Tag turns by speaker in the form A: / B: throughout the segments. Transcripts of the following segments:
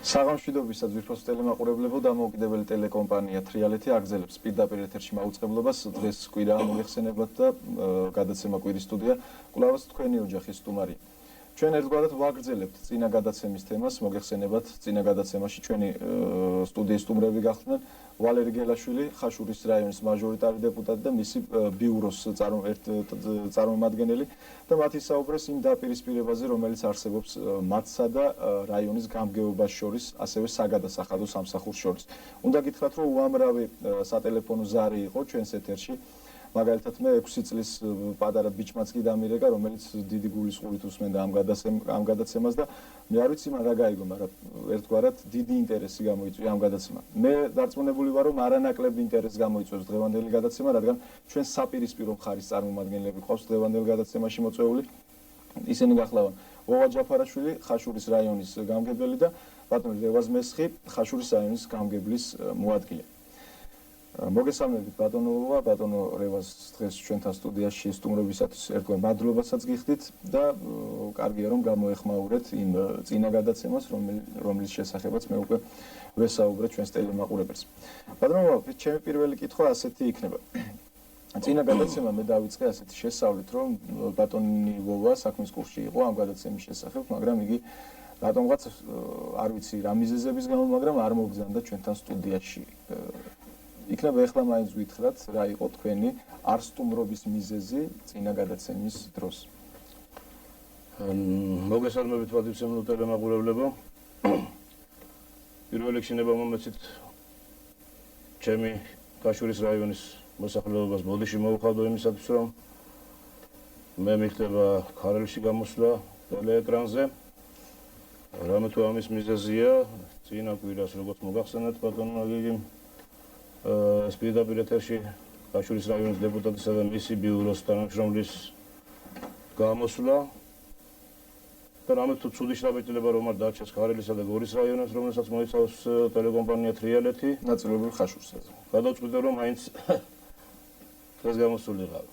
A: საღამშვიდობისა ძვირფას ტელემაყურებლებო დამოუკიდებელი ტელეკომპანია თრიალეთი აგრძელებს პირდაპირ ეთერში მაუწყებლობას დღეს კვირაა მოიხსენებათ და გადაცემა კვირის სტუდია კვლავაც თქვენი ოჯახის სტუმარია. ჩვენ ერთგვარად ვაგრძელებთ წინა გადაცემის თემას, მოგეხსენებათ წინა გადაცემაში ჩვენი სტუდიის სტუმრები გახდნენ ვალერი გელაშვილი, ხაშურის რაიონის მაჟორიტარი დეპუტატი და მისი ბიუროს წარმომადგენელი და მათი საუბრეს იმ დაპირისპირებაზე, რომელიც არსებობს მათსა და რაიონის გამგეობას შორის, ასევე საგადასახადო სამსახურს შორის. უნდა გითხრათ, რომ უამრავი სატელეფონო ზარი იყო ჩვენს ეთერში. მაგალითად მე 6 წლის პატარა ბიჭმაც კი დამირეკა, რომელიც დიდი გულისხმობით უსმენდა ამ გადაცემას და მე არ ვიცი რა გაიგო, მაგრამ ერთგვარად დიდი ინტერესი გამოიწვია ამ გადაცემამ. მე დარწმუნებული ვარ, რომ არანაკლები ინტერესი გამოიწვევს დღევანდელი გადაცემა, რადგან ჩვენ საპირისპირო მხარის წარმომადგენლები ყავს დღევანდელ გადაცემაში მოწვეული. ისინი გახლავენ ვოვა ჯაფარაშვილი, ხაშურის რაიონის გამგებელი და ბატონი რევაზ მესხი, ხაშურის რაიონის გამგებლის მოადგილე. მოგესალმებით ბატონო, ბატონო რევაზ დღეს ჩვენთან სტუდიაში სტუმრობისათვის ერთგვარ მადლობასაც გიხდით და კარგია რომ გამოეხმაურეთ იმ წინა გადაცემას, რომლის შესახებაც მე უკვე ვესაუბრე ჩვენს ტელემაყურებელს. ბატონო, ჩემი პირველი კითხვა ასეთი იქნება. წინა გადაცემა მე დავიწყე ასეთი შესწავლით, რომ ბატონი ვოვა საქმის კურსში იყო ამ გადაცემის შესახებ, მაგრამ იგი რატომღაც არ ვიცი რა მიზეზების გამო, მაგრამ არ მოგზავნდა ჩვენთან სტუდიაში. იქნება ეხლა მაინც ვითხრათ რა იყო თქვენი არსტუმრობის მიზეზი წინა გადაცემის დროს.
B: მოგესალმებით პატივცემულო ტელემაყურებლებო. პირველ რიგში ნება მომეცით ჩემი ხაშურის რაიონის მოსახლეობას ბოდიში მოუხადო იმისათვის, რომ მე მიხდება ქარელში გამოსვლა ტელეეკრანზე. რამე თუ ამის მიზეზია, წინა კვირას როგორც მოგახსენეთ ბატონო გიგიმ ეს პირდაპირ ეთერში ხაშურის რაიონის დეპუტატისა და მისი ბიუროს თანამშრომლის გამოსვლა და რამე თუ ცუდი შთაბეჭდილება რომ არ დარჩეს ქარელისა და გორის რაიონებს, რომელსაც მოიცავს ტელეკომპანია თრიალეთი,
A: ნაწილობრივ ხაშურსა.
B: გადავწყვიტე რომ მაინც დღეს გამოსულიყავ.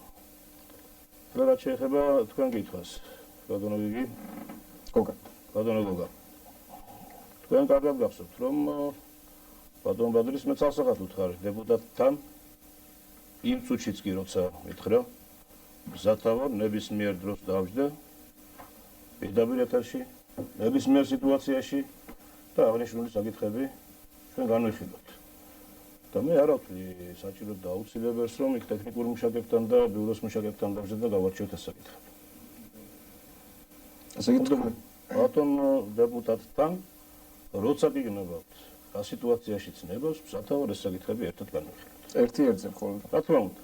B: და რაც შეეხება თქვენ კითხვას, ბატონო გიგი,
A: გოგა.
B: ბატონო გოგა. თქვენ კარგად გახსოვთ რომ ბატონ ბადრის მე წავსახათ უთხარი დეპუტატთან იმ წუთშიც კი როცა მითხრა გზათავარ ნებისმიერ დროს დავждე პირდაპირ ეთერში ნებისმიერ სიტუაციაში და აღნიშნული საკითხები ჩვენ განვიხილოთ. და მე არ ვთვლი საჭირო და აუცილებელს რომ იქ ტექნიკურ მუშაკებთან და ბიუროს მუშაკებთან დავждე და გავარჩიოთ ეს საკითხები.
A: ასე გითხრათ
B: ბატონ დეპუტატთან როცა გიგნებავთ რა სიტუაციაში ცნებას, სათავარ ეს საკითხები ერთად განვიხილოთ.
A: ერთი-ერთზე მხოლოდ.
B: რა თქმა უნდა.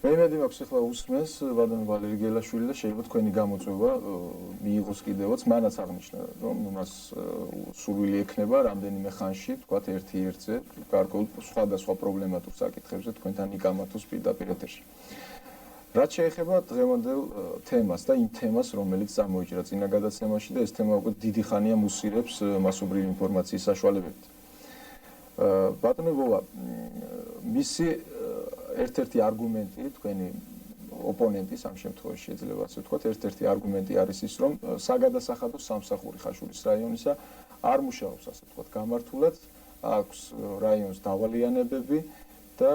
A: მე იმედი მაქვს ახლა უსმენს ბატონ ვალერი გელაშვილი და შეიძლება თქვენი გამოწვევა მიიღოს კიდევაც, მანაც აღნიშნა რომ მას სურვილი ექნება რამდენიმე ხანში, თქვათ ერთი-ერთზე, გარკვეულ სხვადასხვა პრობლემატურ საკითხებზე თქვენთან იკამათოს პირდაპირ ეთერში. რაც შეეხება დღევანდელ თემას და იმ თემას, რომელიც წარმოიჭრა წინა გადაცემაში და ეს თემა უკვე დიდი ხანია მუსირებს მასობრივი ინფორმაციის საშუალებებით. ბატონო ვოვა, მისი ერთ-ერთი არგუმენტი, თქვენი ოპონენტის ამ შემთხვევაში შეიძლება ასე ვთქვათ, ერთ-ერთი არგუმენტი არის ის, რომ საგადასახადო სამსახური ხაშურის რაიონისა არ მუშაობს, ასე ვთქვათ, გამართულად, აქვს რაიონს დავალიანებები და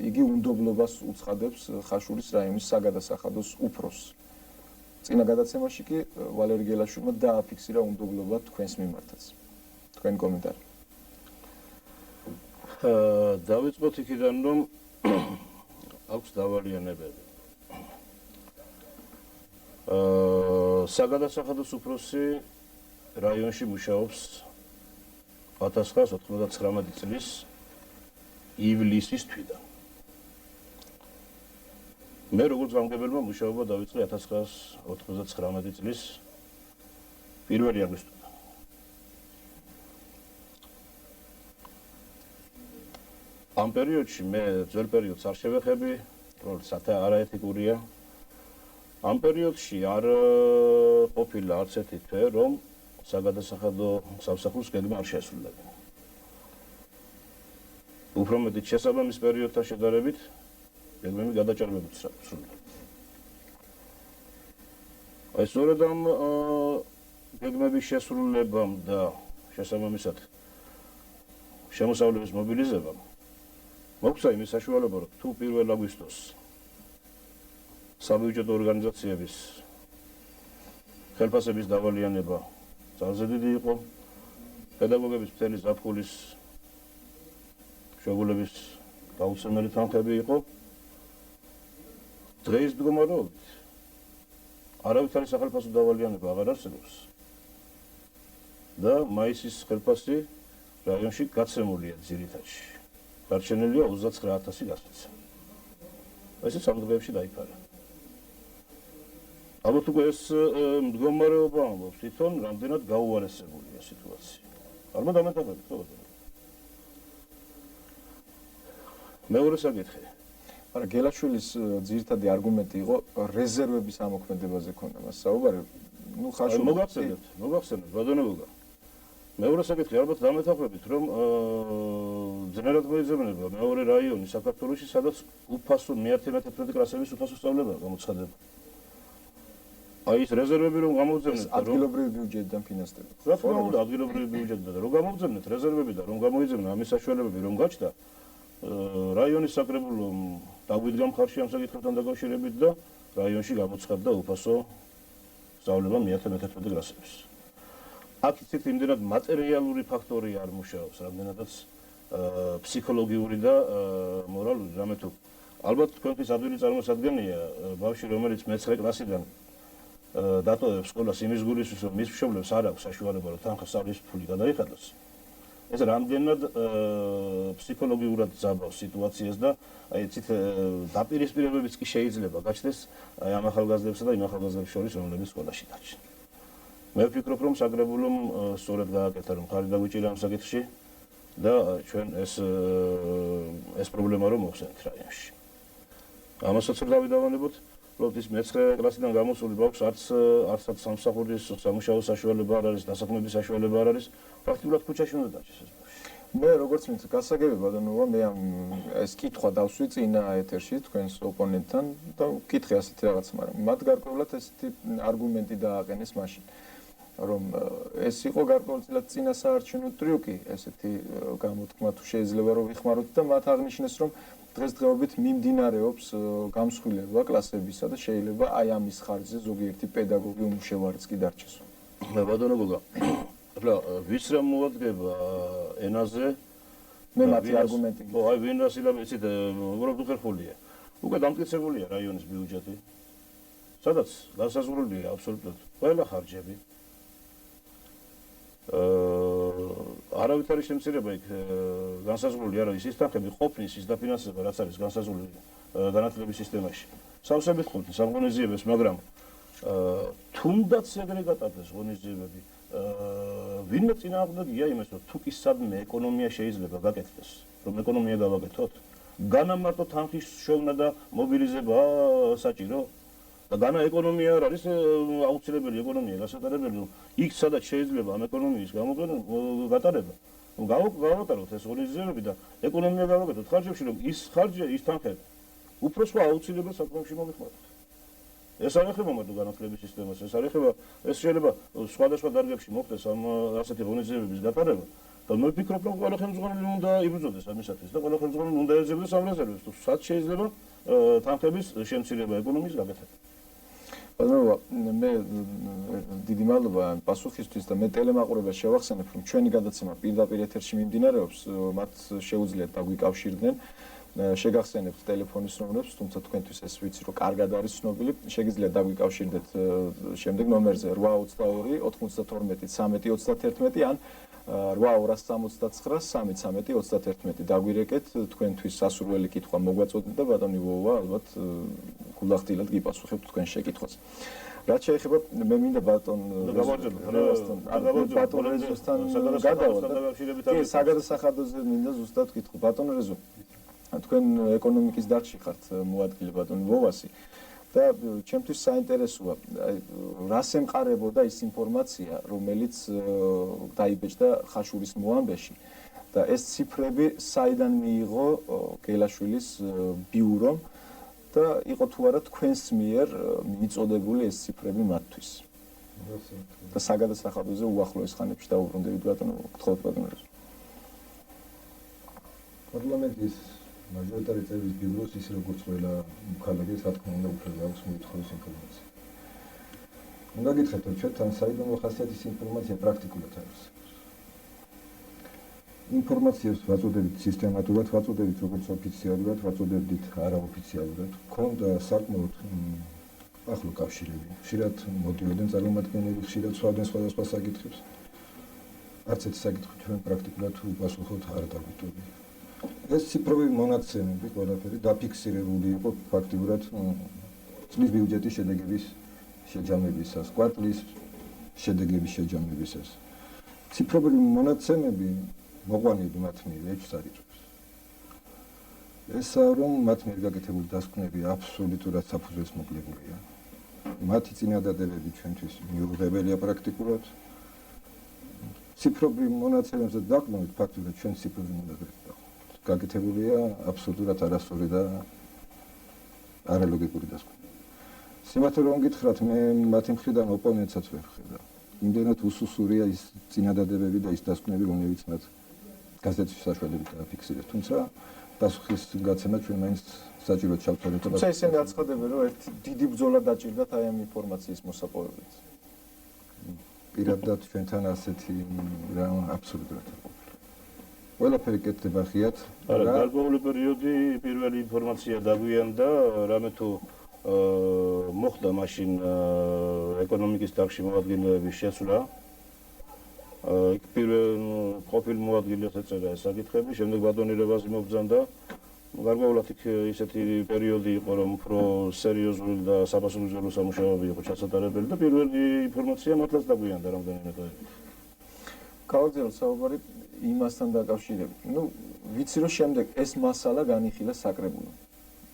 A: იგი უნდობლობას უცხადებს ხაშურის რაიონის საგადასახადოს უფროსს. წინა გადაცემაში კი ვალერი გელაშვილმა დააფიქსირა უნდობლობა თქვენს მიმართაც. თქვენი კომენტარი.
B: დავიწყოთ იქიდან, რომ აქვს დავალიანებები. საგადასახადოს უფროსი რაიონში მუშაობს 1999 წლის ივლისის თვიდან. მე როგორც გამგებელმა მუშაობა დავიწყე 1999 წლის 1 აგვისტოდან. ამ პერიოდში მე ძველ პერიოდს არ შევეხები, რომელსაც არაეთიკურია. ამ პერიოდში არ ყოფილა არც ერთი თვე, რომ საგადასახადო სამსახურს გეგმა არ შეესრულებინა. უფრო მეტი შესაბამის პერიოდთან შედარებით გეგმები გადაჭარბებით სრულდება. აი სწორედ ამ გეგმების შესრულებამ და შესაბამისად შემოსავლების მობილიზებამ მოგვცა იმის საშუალება, რომ თუ 1 აგვისტოს საბიუჯეტო ორგანიზაციების ხელფასების დავალიანება ძალზე დიდი იყო, პედაგოგების მთელი ზაფხულის შეგულების გაუცემელი თანხები იყო, დღეის მდგომარეობით არავითარი სახელმწიფო დავალიანება აღარ არსებობს და მაისის ხელფასი რაიონში გაცემულია ძირითადში. დარჩენილია 39,000 გასვლა. ესეც ამ დღეებში დაიფარა. ალბათ უკვე ეს მდგომარეობა ამბობს თვითონ რამდენად გაუარესებულია სიტუაცია. არ მომდამეტებები, ხო? მეორე საკითხი.
A: მაგრამ გელაშვილის ძირითადი არგუმენტი იყო რეზერვების ამოქმედებაზე ქონდა მას საუბარი. ნუ
B: მოგახსენებთ, ბატონო გოგა. მეორე საკითხი ალბათ დამეთანხმებით, რომ ძნელად მოიძებნება მეორე რაიონი საქართველოში, სადაც უფასო მე-11 კლასების უფასო სწავლებაა გამოცხადება. აი ეს რეზერვები რომ გამოვძებნეთ და
A: ადგილობრივი ბიუჯეტიდან ფინანსდება.
B: რა თქმა უნდა, ადგილობრივი ბიუჯეტიდან და რომ გამოვძებნეთ რეზერვები და რომ გამოიძებნა ამის საშუალებები რომ გაჩნდა რაიონის საკრებულო დაგვიდგა მხარში ამ საკითხებთან დაკავშირებით და რაიონში გამოცხადდა უფასო სწავლება მე-11 კლასების. აქ ისეთ იმდენად მატერიალური ფაქტორი არ მუშაობს, რამდენადაც ფსიქოლოგიური და მორალური, რამე თუ ალბათ თქვენთვის ადვილი წარმოსადგენია ბავშვი, რომელიც მე-9 კლასიდან დატოვებს სკოლას იმის გულისთვის, რომ მის მშობლებს არ აქვს საშუალება, რომ თანხა სწავლის ფული გადაიხადოს. ეს რამდენად ფსიქოლოგიურად ძაბავს სიტუაციას და აი ცით დაპირისპირებებიც კი შეიძლება გაჩნდეს აი ამ ახალგაზრდებსა და იმ ახალგაზრდებს შორის, რომლებიც სკოლაში დარჩნენ. მე ვფიქრობ, რომ საკრებულომ სწორად გააკეთა, რომ ხარი დაგვიჭირა ამ საკითხში და ჩვენ ეს პრობლემა რომ მოხსენით რაიონში. ამასაც რომ დავიდავანებოთ, რომ ის მე-9 კლასიდან გამოსული ბავშვს არცაც სამსახურის სამუშაო საშუალება არ არის, დასაქმების საშუალება არ არის, პრაქტიკულად ქუჩაში უნდა დარჩეს ეს ბავშვი.
A: მე როგორც მინდა გასაგები ბატონოა, მე ეს კითხვა დავსვი წინა ეთერში თქვენს ოპონენტთან და ვკითხე ასეთი რაღაც, მაგრამ მათ გარკვეულად ესეთი არგუმენტი დააყენეს მაშინ. რომ ეს იყო გარკვეულწილად წინა საარჩევნო ტრიუკი, ესეთი გამოთქმა თუ შეიძლება რომ ვიხმაროთ და მათ აღნიშნეს, რომ დღესდღეობით მიმდინარეობს გამსხვილება კლასებისა და შეიძლება აი ამის ხარჯზე ზოგიერთი პედაგოგი უმუშევარიც კი დარჩეს.
B: ბატონო გოგა, ახლა ვის რა მოადგება ენაზე?
A: მე მათი არგუმენტი.
B: ხო, აი ვინ რა სილაბიცით უბრალოდ უხერხულია. უკვე დამტკიცებულია რაიონის ბიუჯეტი. სადაც განსაზღვრულია აბსოლუტურად ყველა ხარჯები. არავითარი შემცირება იქ განსაზღვრული არ არის ის თანხები ყოფნის ის დაფინანსება რაც არის განსაზღვრული განათლების სისტემაში. სავსებით ყოფნის ამ ღონისძიებებს, მაგრამ თუნდაც ეგრე გატარდეს ღონისძიებები, ვინმე წინააღმდეგია იმას, რომ თუ კი სადმე ეკონომია შეიძლება გაკეთდეს, რომ ეკონომია გავაკეთოთ, განამარტო თანხის შოვნა და მობილიზება საჭირო და განა ეკონომია არ არის აუცილებელი ეკონომია გასატარებელი, რომ იქ სადაც შეიძლება ამ ეკონომიის გატარება, გავატაროთ ეს ღონისძიებები და ეკონომია გავაკეთოთ ხარჯებში, რომ ის ხარჯი, ის თანხები უფრო სხვა აუცილებელ საკითხებში მოვიხმაროთ. ეს არ ეხება მარტო განათლების სისტემას, ეს შეიძლება სხვადასხვა დარგებში მოხდეს ამ ასეთი ღონისძიებების გატარება და მე ვფიქრობ, რომ ყველა ხელმძღვანელი უნდა იბრძოდეს ამისათვის და ყველა ხელმძღვანელი უნდა ეძებდეს ამ რეზერვებს, თუ სად შეიძლება თანხების შემცირება ეკონომიის გაკეთება.
A: ბატონო, მე დიდი მადლობა პასუხისთვის და მე ტელემაყურებელს შევახსენებ, რომ ჩვენი გადაცემა პირდაპირ ეთერში მიმდინარეობს, მათ შეუძლიათ დაგვიკავშირდნენ. შეგახსენებთ ტელეფონის ნომრებს, თუმცა თქვენთვის ეს ვიცი, რომ კარგად არის ცნობილი, შეგიძლიათ დაგვიკავშირდეთ შემდეგ ნომერზე 822 92 13 31 ან 8-269-313-31 დაგვირეკეთ, თქვენთვის სასურველი კითხვა მოგვაწოდეთ და ბატონი ვოვა ალბათ გულახდილად გიპასუხებთ თქვენ შეკითხვას. რაც შეეხება მე მინდა ბატონ რეზოსთან გადავალ. კი, საგადასახადოზე მინდა ზუსტად ვკითხო. ბატონ რეზო, თქვენ ეკონომიკის დარგში ხართ მოადგილე ბატონი ვოვასი და ჩემთვის საინტერესოა რას ემყარებოდა ის ინფორმაცია, რომელიც დაიბეჭდა ხაშურის მოამბეში და ეს ციფრები საიდან მიიღო გელაშვილის ბიურომ და იყო თუ არა თქვენს მიერ მიწოდებული ეს ციფრები მათთვის. და საგადასახადოზე უახლოეს ხანებში დაუბრუნდებით ბატონო, გთხოვთ ბატონო.
C: პარლამენტის მაჟორიტარი წევრის ბიუროს ის როგორც ყველა მოქალაქეს რა თქმა უნდა უფლება აქვს მოითხოვოს ინფორმაცია. უნდა გითხრათ რომ ჩვენთან საიდუმლო ხასიათის ინფორმაცია პრაქტიკულად არის. ინფორმაციას ვაწოდებით სისტემატურად, ვაწოდებით როგორც ოფიციალურად, ვაწოდებდით არაოფიციალურად. ქონდა საკმაოდ ახლო კავშირები. ხშირად მოდიოდნენ წარმომადგენლები, ხშირად სხვადასხვა სხვადასხვა საკითხებს. არც ერთი საკითხი ჩვენ პრაქტიკულად უპასუხოთ არ დაგვიტოვებია. ეს ციფროვი მონაცემები ყველაფერი დაფიქსირებული იყო ფაქტიურად წლის ბიუჯეტის შედეგების შეჯამებისას, კვარტლის შედეგების შეჯამებისას. ციფროვი მონაცემები მოყვანილი მათ მიერ ეჭვსარიჭრებს. ესაა რომ მათ მიერ გაკეთებული დასკვნები აბსოლუტურად საფუძველს მოკლებულია. მათი წინადადებები ჩვენთვის მიუღებელია პრაქტიკულად. ციფროვი მონაცემებზე დაყრდნობით ფაქტობრივად ჩვენ ციფროვი მონაცემები გაკეთებულია აბსოლუტურად არასწორი და არალოგიკური დასკვნა. სიმართლე რომ გითხრათ, მე მათი მხრიდან ოპონენტსაც ვერ ხედავ. იმდენად უსუსურია ის წინადადებები და ის დასკვნები, რომლებიც მათ გაზეთის საშუალებით დააფიქსირეს. თუმცა პასუხის გაცემა ჩვენ მაინც საჭიროდ ჩავთვალეთ.
A: თუმცა ისინი აცხადებენ, რომ ერთი დიდი ბრძოლა დაჭირდათ აი ამ ინფორმაციის მოსაპოვებლად.
C: პირადად ჩვენთან ასეთი რა აბსოლუტურად არ ყოფილა. ყველაფერი კეთდება ღიად.
B: არა, გარკვეული პერიოდი პირველი ინფორმაცია დაგვიანდა, რამე თუ მოხდა მაშინ ეკონომიკის დარგში მოადგილეების შესვლა. იქ პირველ ყოფილ მოადგილეს ეწერა ეს საკითხები, შემდეგ ბატონირებაზე მობრძანდა. გარკვეულად იქ ისეთი პერიოდი იყო, რომ უფრო სერიოზული და საფასურიზოლო სამუშაოები იყო ჩასატარებელი და პირველი ინფორმაცია მართლაც დაგვიანდა რამდენიმე დღეებით.
A: გავაგზავნოთ საუბარი იმასთან დაკავშირებით. ვიცი რომ შემდეგ ეს მასალა განიხილა საკრებულო.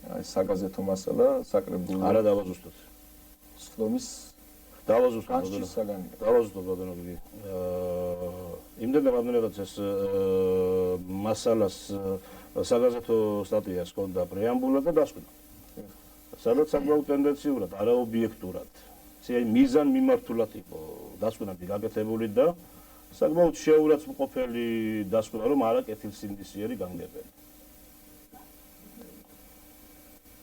A: აი საგაზეთო მასალა საკრებულო.
B: არა დავაზუსტოთ.
A: სხდომის
B: დავაზუსტოთ. დავაზუსტოთ ბატონო. იმდენ რამდენადაც ეს მასალას საგაზეთო სტატიას ჰქონდა პრეამბულა და დასკვნა. სადაც საკმაოდ ტენდენციურად, არაობიექტურად, აი მიზან მიმართულად იყო დასკვნები გაკეთებული და საკმაოდ შეურაცხმყოფელი დასკვნა, რომ არა კეთილსინდისიერი გამგებელი.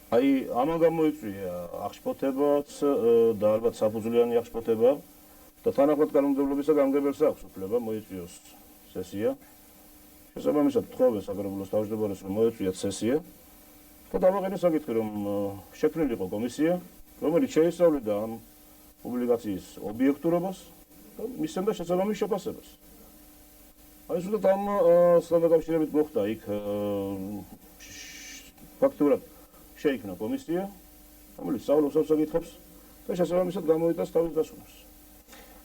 B: აი, ამან გამოიწვია აღშფოთებაც და ალბათ საფუძვლიანი აღშფოთება და თანახმად კანონმდებლობისა გამგებელს აქვს უფლება მოიწვიოს სესია. შესაბამისად, თხოვეს საკრებულოს თავმჯდომარეს, რომ მოეწვიათ სესია და დავაყენეს საკითხი, რომ შექმნილიყო კომისია, რომელიც შეისწავლიდა ამ პუბლიკაციის ობიექტურობას და მისცემდა შესაბამის შეფასებას. აი, ზუსტად ამასთან დაკავშირებით მოხდა იქ ფაქტურად შეიქმნა კომისია, რომელიც სწავლობს ამ საკითხებს და შესაბამისად გამოიტანს თავის დასკვნას.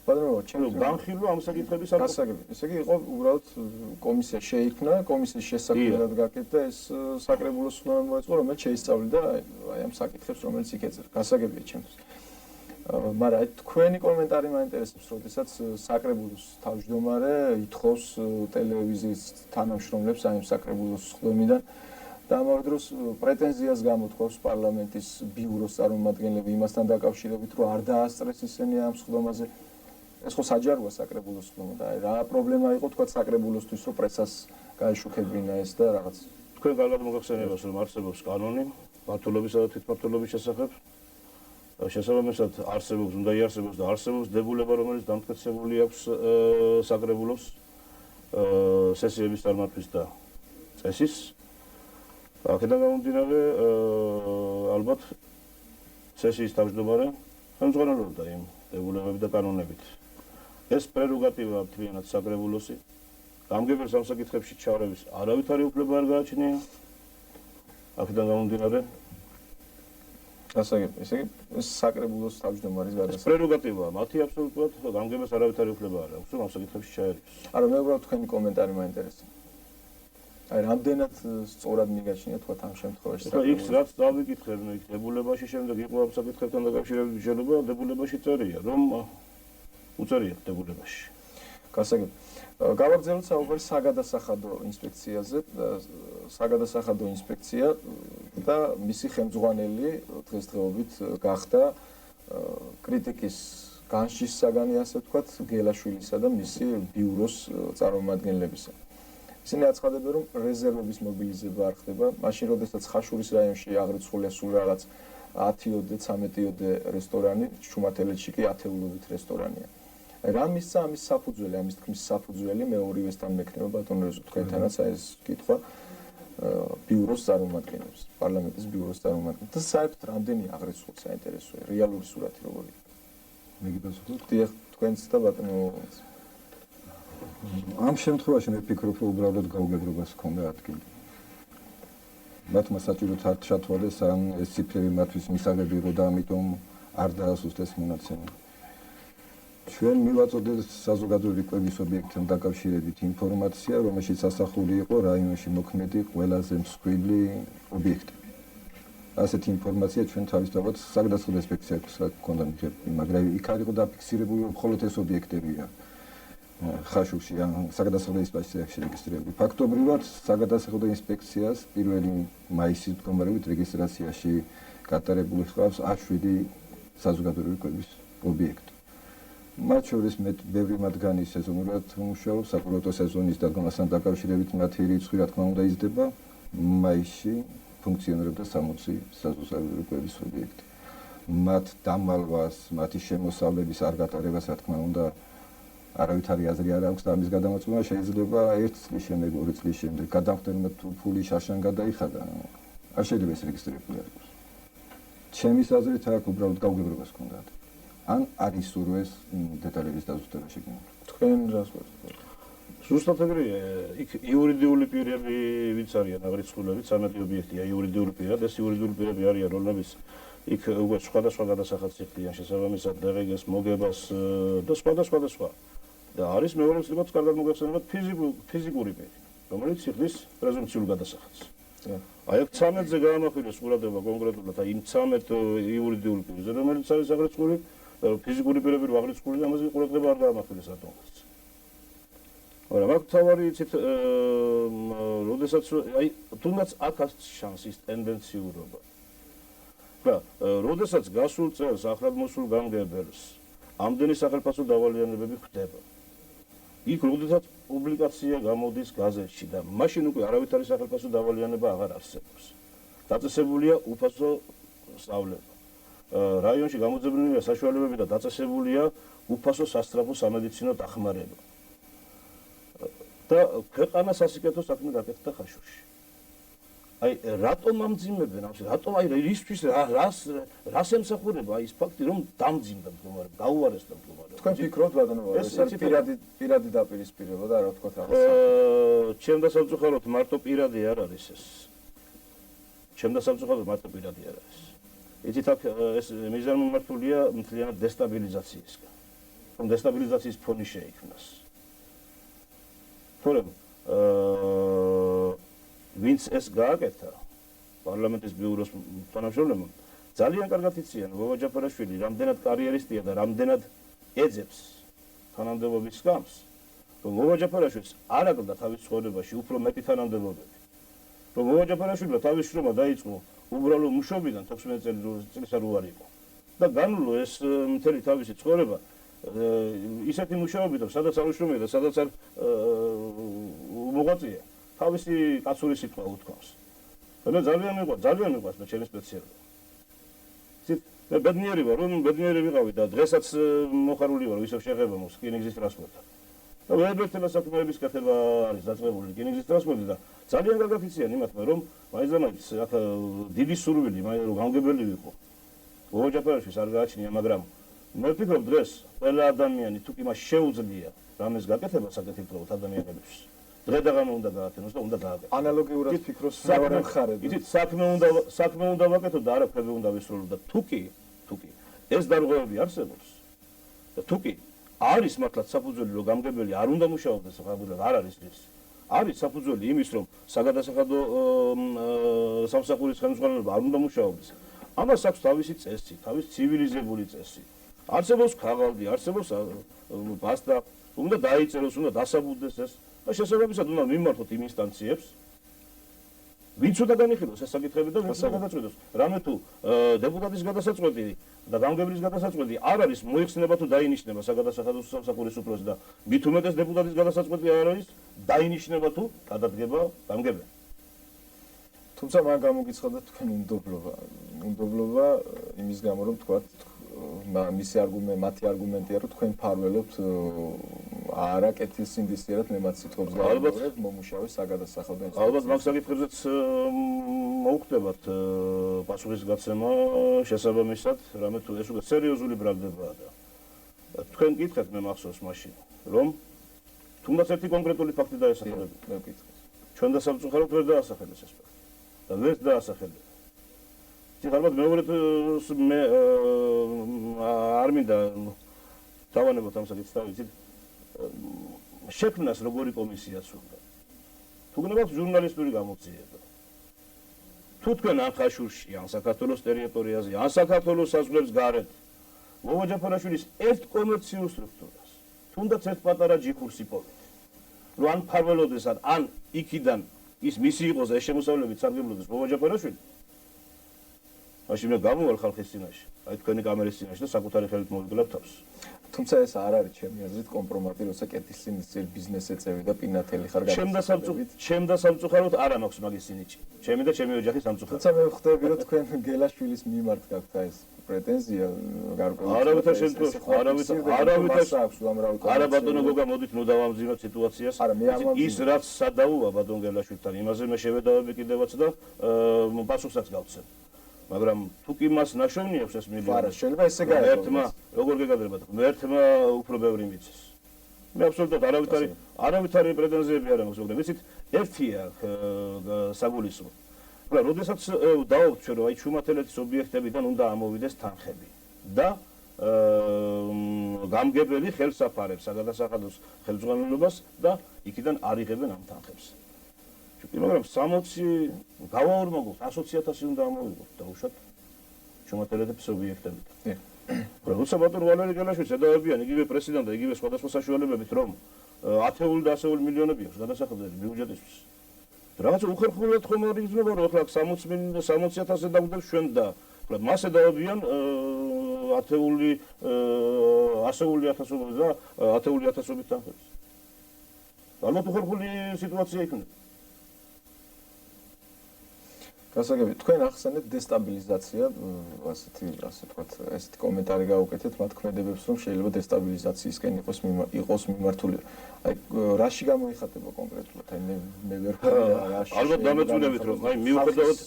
A: ბატონო,
B: განხილვა ამ საკითხების
A: გასაგები. ესე იგი, იყო უბრალოდ კომისია შეიქმნა, კომისიის შესაქმნელად გაკეთდა ეს საკრებულოს სხდომა მოეწყო, რომელიც შეისწავლიდა აი ამ საკითხებს, რომელიც იქ ეწერა. გასაგებია ჩემთვის. მაგრამ აი თქვენი კომენტარი მაინტერესებს, როდესაც საკრებულოს თავმჯდომარე ითხოვს ტელევიზიის თანამშრომლებს აი ამ საკრებულოს სხდომიდან და ამავე დროს პრეტენზიას გამოთქვამს პარლამენტის ბიუროს წარმომადგენლები იმასთან დაკავშირებით, რომ არ დაასწრეს ისინი ამ სხდომაზე. ეს ხო საჯაროა საკრებულოს სხდომა და აი რა პრობლემა იყო თქვა საკრებულოსთვის, რომ პრესას გაეშუქებინა ეს და რაღაც.
B: თქვენ კარგად მოგახსენებათ, რომ არსებობს კანონი მმართველობისა და თვითმმართველობის შესახებ. შესაბამისად არსებობს, უნდა იარსებოს და არსებობს დებულება, რომელიც დამტკიცებული აქვს საკრებულოს სესიების წარმართვის და წესის. აქედან გამომდინარე, ალბათ სესიის თავმჯდომარე ხელმძღვანელობდა იმ დებულებებით და კანონებით. ეს პრეროგატივა მთლიანად საკრებულოსი. გამგებელს ამ საკითხებში ჩავარების არავითარი უფლება არ გააჩნია. აქედან გამომდინარე,
A: გასაგები, ესე იგი, ეს საკრებულოს თავმჯდომარის გადასახადი.
B: პრეროგატივაა, მათი აბსოლუტურად გამგებელს არავითარი უფლება არ აქვს, რომ ამ საკითხებში ჩაერიოს.
A: არა, მე უბრალოდ თქვენი კომენტარი მაინტერესებს. აი, რამდენად სწორად მიგაჩნია თქვა ამ შემთხვევაში.
B: ხო, იქ რაც დავიკითხებ, მე იქ დებულებაში შემდეგ იყო ამ საკითხებთან დაკავშირებით მსჯელობა, დებულებაში წერია, რომ უწერიათ დებულებაში.
A: გასაგები. გავაგზავნოთ საუბარი საგადასახადო ინსპექციაზე. საგადასახადო ინსპექცია და მისი ხელმძღვანელი დღესდღეობით გახდა კრიტიკის განშის საგანი ასე ვთქვათ გელაშვილისა და მისი ბიუროს წარმომადგენლებისა. ისინი აცხადებენ, რომ რეზერვების მობილიზება არ ხდება, მაშინ როდესაც ხაშურის რაიონში აღრიცხულია სულ რაღაც 10-ოდე, 13-ოდე რესტორანი, შუმათელეთში კი ათეულობით რესტორანია. რა მისცა ამის საფუძველი, ამის თქმის საფუძველი მეორივესთან მექნება ბატონ რეზო თქვენთანაც აი ეს კითხვა ბიუროს წარმომადგენლებს, პარლამენტის ბიუროს წარმომადგენლებს. და საერთოდ რამდენი აღრიცხული საინტერესოა, რეალური სურათი როგორია?
C: მე გიპასუხოთ.
A: დიახ, თქვენც და ბატონო
C: ამ შემთხვევაში მე ვფიქრობ, რომ უბრალოდ გაუგებრობას ჰქონდა ადგილი. მათმა საჭიროდ არ ჩათვალეს ან ეს ციფრები მათთვის მისაღები იყო და ამიტომ არ დაასუსტეს მონაცემი. ჩვენ მივაწოდეთ საზოგადოებრივი კვლევის ობიექტთან დაკავშირებით ინფორმაცია, რომელშიც ასახული იყო რაიონში მოქმედი ყველაზე მსხვილი ობიექტები. ასეთი ინფორმაცია ჩვენ თავისთავად საგადასახადო ინსპექციას ჰქონდა მიღებული, მაგრამ იქ არ იყო დაფიქსირებული, რომ მხოლოდ ეს ობიექტებია ხაშურში ან საგადასახადო ინსპექციაში რეგისტრირებული. ფაქტობრივად საგადასახადო ინსპექციას 1 მაისის მდგომარეობით რეგისტრაციაში გატარებული ჰყავს 7 საზოგადოებრივი კვლევის ობიექტი. მათ შორის ბევრი მათგანი სეზონურად მუშაობს, საკურორტო სეზონის დადგომასთან დაკავშირებით მათი რიცხვი რა თქმა უნდა იზრდება. მაისში ფუნქციონირებდა 60 საზოგადოებრივი კვლევის ობიექტი. მათ დამალვას, მათი შემოსავლების არ გატარებას რა თქმა უნდა არავითარი აზრი არ აქვს და ამის გადამოწმება შეიძლება 1 წლის შემდეგ, 2 წლის შემდეგ. გადამხდელმა თუ ფული შაშან გადაიხადა, არ შეიძლება ეს რეგისტრირებული არ იყოს. ჩემის აზრით აქ უბრალოდ გაუგებრობას ჰქონდა. ან არის სურვეს დეტალების დაზუსტება შეგნებოდა.
A: თქვენ რას ვთქვათ?
B: ზუსტად ეგრეა, იქ იურიდიული პირები ვინც არიან აღრიცხულები, 13 ობიექტია იურიდიული პირად, ეს იურიდიული პირები არიან რომლებიც იქ უკვე სხვადასხვა გადასახადს იხდიან შესაბამისად დაღეგეს მოგებას და სხვა. და არის მეორე ცნობაც კარგად მოგეხსენებათ ფიზიკური პირი, რომელიც იხდის პრეზუმპციულ გადასახადს. აი აქ 13-ზე გაამახვილეს ყურადღება კონკრეტულად აი იმ 13 იურიდიული პირზე, რომელიც არის აღრიცხული, ფიზიკური პირები რო აღრიცხული, ამაზე ყურადღება არ გაამახვილეს რატომღაც. მაგრამ აქ თავარი იცით, როდესაც აი თუნდაც აქ აქვს შანსის ტენდენციურობა. და როდესაც გასულ წელს ახლად მოსულ გამგებელს ამდენი სახელმწიფო დავალიანებები ხდება. იქ როდესაც პუბლიკაცია გამოდის გაზეთში და მაშინ უკვე არავითარი სახელმწიფო დავალიანება აღარ არსებობს. დაწესებულია უფასო სწავლება. რაიონში გამოძებნილია საშუალებები და დაწესებულია უფასო სასწრაფო სამედიცინო დახმარება. და ქვეყანა სასიკეთო საქმე გაკეთდა ხაშურში. აი რატომ ამძიმებენ ამას? რატომ აი რისთვის რას ემსახურება აი ეს ფაქტი რომ დამძიმდა მდგომარეობა, გაუარესდა მდგომარეობა.
A: თქვენ ფიქრობთ ბატონო, ეს არის პირადი დაპირისპირება და რა ვთქვათ რაღაც.
B: ჩემ დასამწუხაროდ მარტო პირადი არ არის ეს. ჩემ დასამწუხაროდ მარტო პირადი არ არის. იცით აქ ეს მიზანმიმართულია მთლიანად დესტაბილიზაციისგან. რომ დესტაბილიზაციის ფონი შეიქმნას. თორემ ვინც ეს გააკეთა პარლამენტის ბიუროს თანამშრომლებმა ძალიან კარგად იციან ვოვა ჯაფარაშვილი რამდენად კარიერისტია და რამდენად ეძებს თანამდებობის სკამს რომ ვოვა ჯაფარაშვილს არ აკლდა თავის ცხოვრებაში უფრო მეტი თანამდებობები რომ ვოვა ჯაფარაშვილმა თავის შრომა დაიწყო უბრალო მუშაობიდან 16 წელს არ უარი იყო და განვლო ეს მთელი თავისი ცხოვრება ისეთი მუშაობით რომ სადაც არ უშრომია და სადაც არ მოღვაწეა თავისი კაცური სიტყვა უთქვამს. და ძალიან მიყვარს მე ჩემი სპეციალობა. იცით, მე ბედნიერი ვარ, რომ ბედნიერი ვიყავი და დღესაც მოხარული ვარ ისევ შეღება მოს რკინიგზის ტრანსპორტთან. და ვეებერთება საქმეების კეთება არის დაწყებული რკინიგზის ტრანსპორტი და ძალიან კარგად იციან იმათმა რომ მაინც აქ დიდი სურვილი მაინც რომ გამგებელი ვიყო. ვოვა ჯაფარაშვილს არ გააჩნია, მაგრამ მე ვფიქრობ დღეს ყველა ადამიანი თუ კი მას შეუძლია რამეს გაკეთება საკეთილდღეოდ ადამიანებისთვის. დღედაღამე უნდა გააკეთოს და უნდა გააკეთოს.
A: ანალოგიურად ფიქრობს მეორე მხარე.
B: იცით, საქმე უნდა ვაკეთო და არა ქვები უნდა ვისრულო და თუ კი ეს დარღვევები არსებობს და თუ კი არის მართლაც საფუძველი რომ გამგებელი არ უნდა მუშაობდეს ხაბულად არ არის ეს. არის საფუძველი იმის რომ საგადასახადო სამსახურის ხელმძღვანელობა არ უნდა მუშაობდეს. ამას აქვს თავისი წესი, თავისი ცივილიზებული წესი. არსებობს ქაღალდი, არსებობს ბასტა, უნდა დაიწეროს, უნდა დასაბუთდეს ეს და შესაბამისად უნდა მიმართოთ იმ ინსტანციებს ვინც უნდა განიხილოს ეს საკითხები და ვინც უნდა გადაწყვეტოს. რამე თუ დეპუტატის გადასაწყვეტი და გამგებლის გადასაწყვეტი არ არის მოიხსნება თუ დაინიშნება საგადასახადო სამსახურის უფროსი და მით უმეტეს დეპუტატის გადასაწყვეტი არ არის დაინიშნება თუ გადადგება გამგებელი.
A: თუმცა მან გამოგიცხადა თქვენ უნდობლობა იმის გამო რომ თქვათ მათი არგუმენტია რომ თქვენ ფარველობთ არა კეთილსინდისიერად მემაც სიტყვებს გავაკეთებთ მომუშავე საგადასახადო ინსტიტუტში.
B: ალბათ მაგ საკითხებზეც მოუხდებათ პასუხის გაცემა შესაბამისად, რამე თუ ეს უკვე სერიოზული ბრალდებაა და თქვენ გითხეთ მე მახსოვს მაშინ რომ თუნდაც ერთი კონკრეტული ფაქტი დაესახელებინა.
A: მე ვკითხე.
B: ჩვენ და სამწუხაროდ ვერ დაასახელეს ეს ფაქტი. და ვერ დაასახელეს. ალბათ მეორედ მე არ მინდა დავანებოთ ამ საკითხს და ვიცით შექმნას როგორი კომისიაც უნდა. თუ გნებავთ ჟურნალისტური გამოძიება. თუ თქვენ ან ხაშურში, ან საქართველოს ტერიტორიაზე, ან საქართველოს საზღვრებს გარეთ მოვაჯაფარაშვილის ერთ კომერციულ სტრუქტურას, თუნდაც ერთ პატარა ჯიხურს იპოვეთ. რომ ან ფარველოდეს ან იქიდან ის მისი იყოს და ეს შემოსავლებით სარგებლობდეს მოვაჯაფარაშვილი. მაშინ მე გამოვალ ხალხის წინაშე, აი თქვენი კამერის წინაშე და საკუთარი ხელით მოვიგლებ თავს.
A: თუმცა ეს არ არის ჩემი აზრით კომპრომატი, როცა კეთილსინდისიერ ბიზნეს ეწევი და პინათელი ხარ
B: გადასახადებით. ჩემ და სამწუხაროდ არა მაქვს მაგის სინიჭი. ჩემი და ჩემი ოჯახის სამწუხაროდ.
A: თუმცა მე ხვდები რომ თქვენ გელაშვილის მიმართ გაქვთ ეს პრეტენზია გარკვეული.
B: არავითარ შემთხვევაში, არა ბატონო გოგა, მოდით ნუ დავამძიმოთ სიტუაციას. ის რაც სადაუა ბატონ გელაშვილთან, იმაზე მე შევედავები კიდევაც და პასუხსაც გავცემ. მაგრამ თუ კი მას ნაშოვნი აქვს ეს მილიონი.
A: არა, შეიძლება ესე გაიგო.
B: ერთმა, როგორ გეგადრებათ, ერთმა უფრო ბევრი მიცეს. მე აბსოლუტურად არავითარი პრეტენზიები არ მაქვს, მაგრამ ვიცით, ერთია საგულისხმო. რა, როდესაც დავაუთ ჩვენ რომ აი ჩუმათელეთის ობიექტებიდან უნდა ამოვიდეს თანხები და გამგებელი ხელს აფარებს საგადასახადოს ხელმძღვანელობას და იქიდან არიღებენ ამ თანხებს. მაგრამ 60 გავაორმაგოთ 100,000 უნდა ამოვიღოთ და უშოთ ჩუმათელეთის ობიექტებიდან. როცა ბატონ ვალერი გელაშვილს ედავებიან იგივე პრესიდან და იგივე სხვადასხვა საშუალებებით რომ ათეული და ასეული მილიონები აქვს გადასახადები ბიუჯეტისთვის. რაღაცა უხერხულად ხომ არ იგრძნობა რომ ახლა 60,000 დაგვდებს ჩვენ და მას ედავებიან ასეული ათასობით და ათეული ათასობით თანხებს. ალბათ უხერხული სიტუაცია იქნება.
A: გასაგები, თქვენ ახსენეთ დესტაბილიზაცია, ასე ვთქვათ, ესეთი კომენტარი გაუკეთეთ მათ ქმედებებს, რომ შეიძლება დესტაბილიზაციისკენ იყოს მიმართული. აი, რაში გამოიხატება კონკრეტულად? აი, მე ვერ ხვდები რაში.
B: ალბათ დამეწუნებით, რომ აი მიუხედავად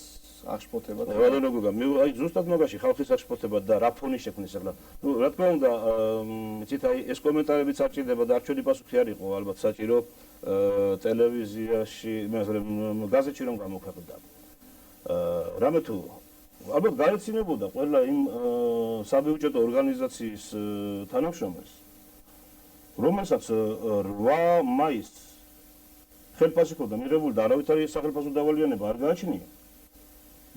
A: აღშფოთება.
B: ბატონო გოგა, აი ზუსტად მაგაში ხალხის აღშფოთება და რა ფონი შექმნის ახლა. ნუ რა თქმა უნდა, იცით აი ეს კომენტარებიც არ ჭირდება და არჩეული პასუხი არ იყო ალბათ საჭირო ტელევიზიაში, მე გაზეთში რომ გამოქვეყნდა. რამე თუ ალბათ გაეცინებოდა ყველა იმ საბიუჯეტო ორგანიზაციის თანამშრომელს, რომელსაც 8 მაისს ხელფასი და მიღებული და არავითარი სახელმწიფო დავალიანება არ გააჩნია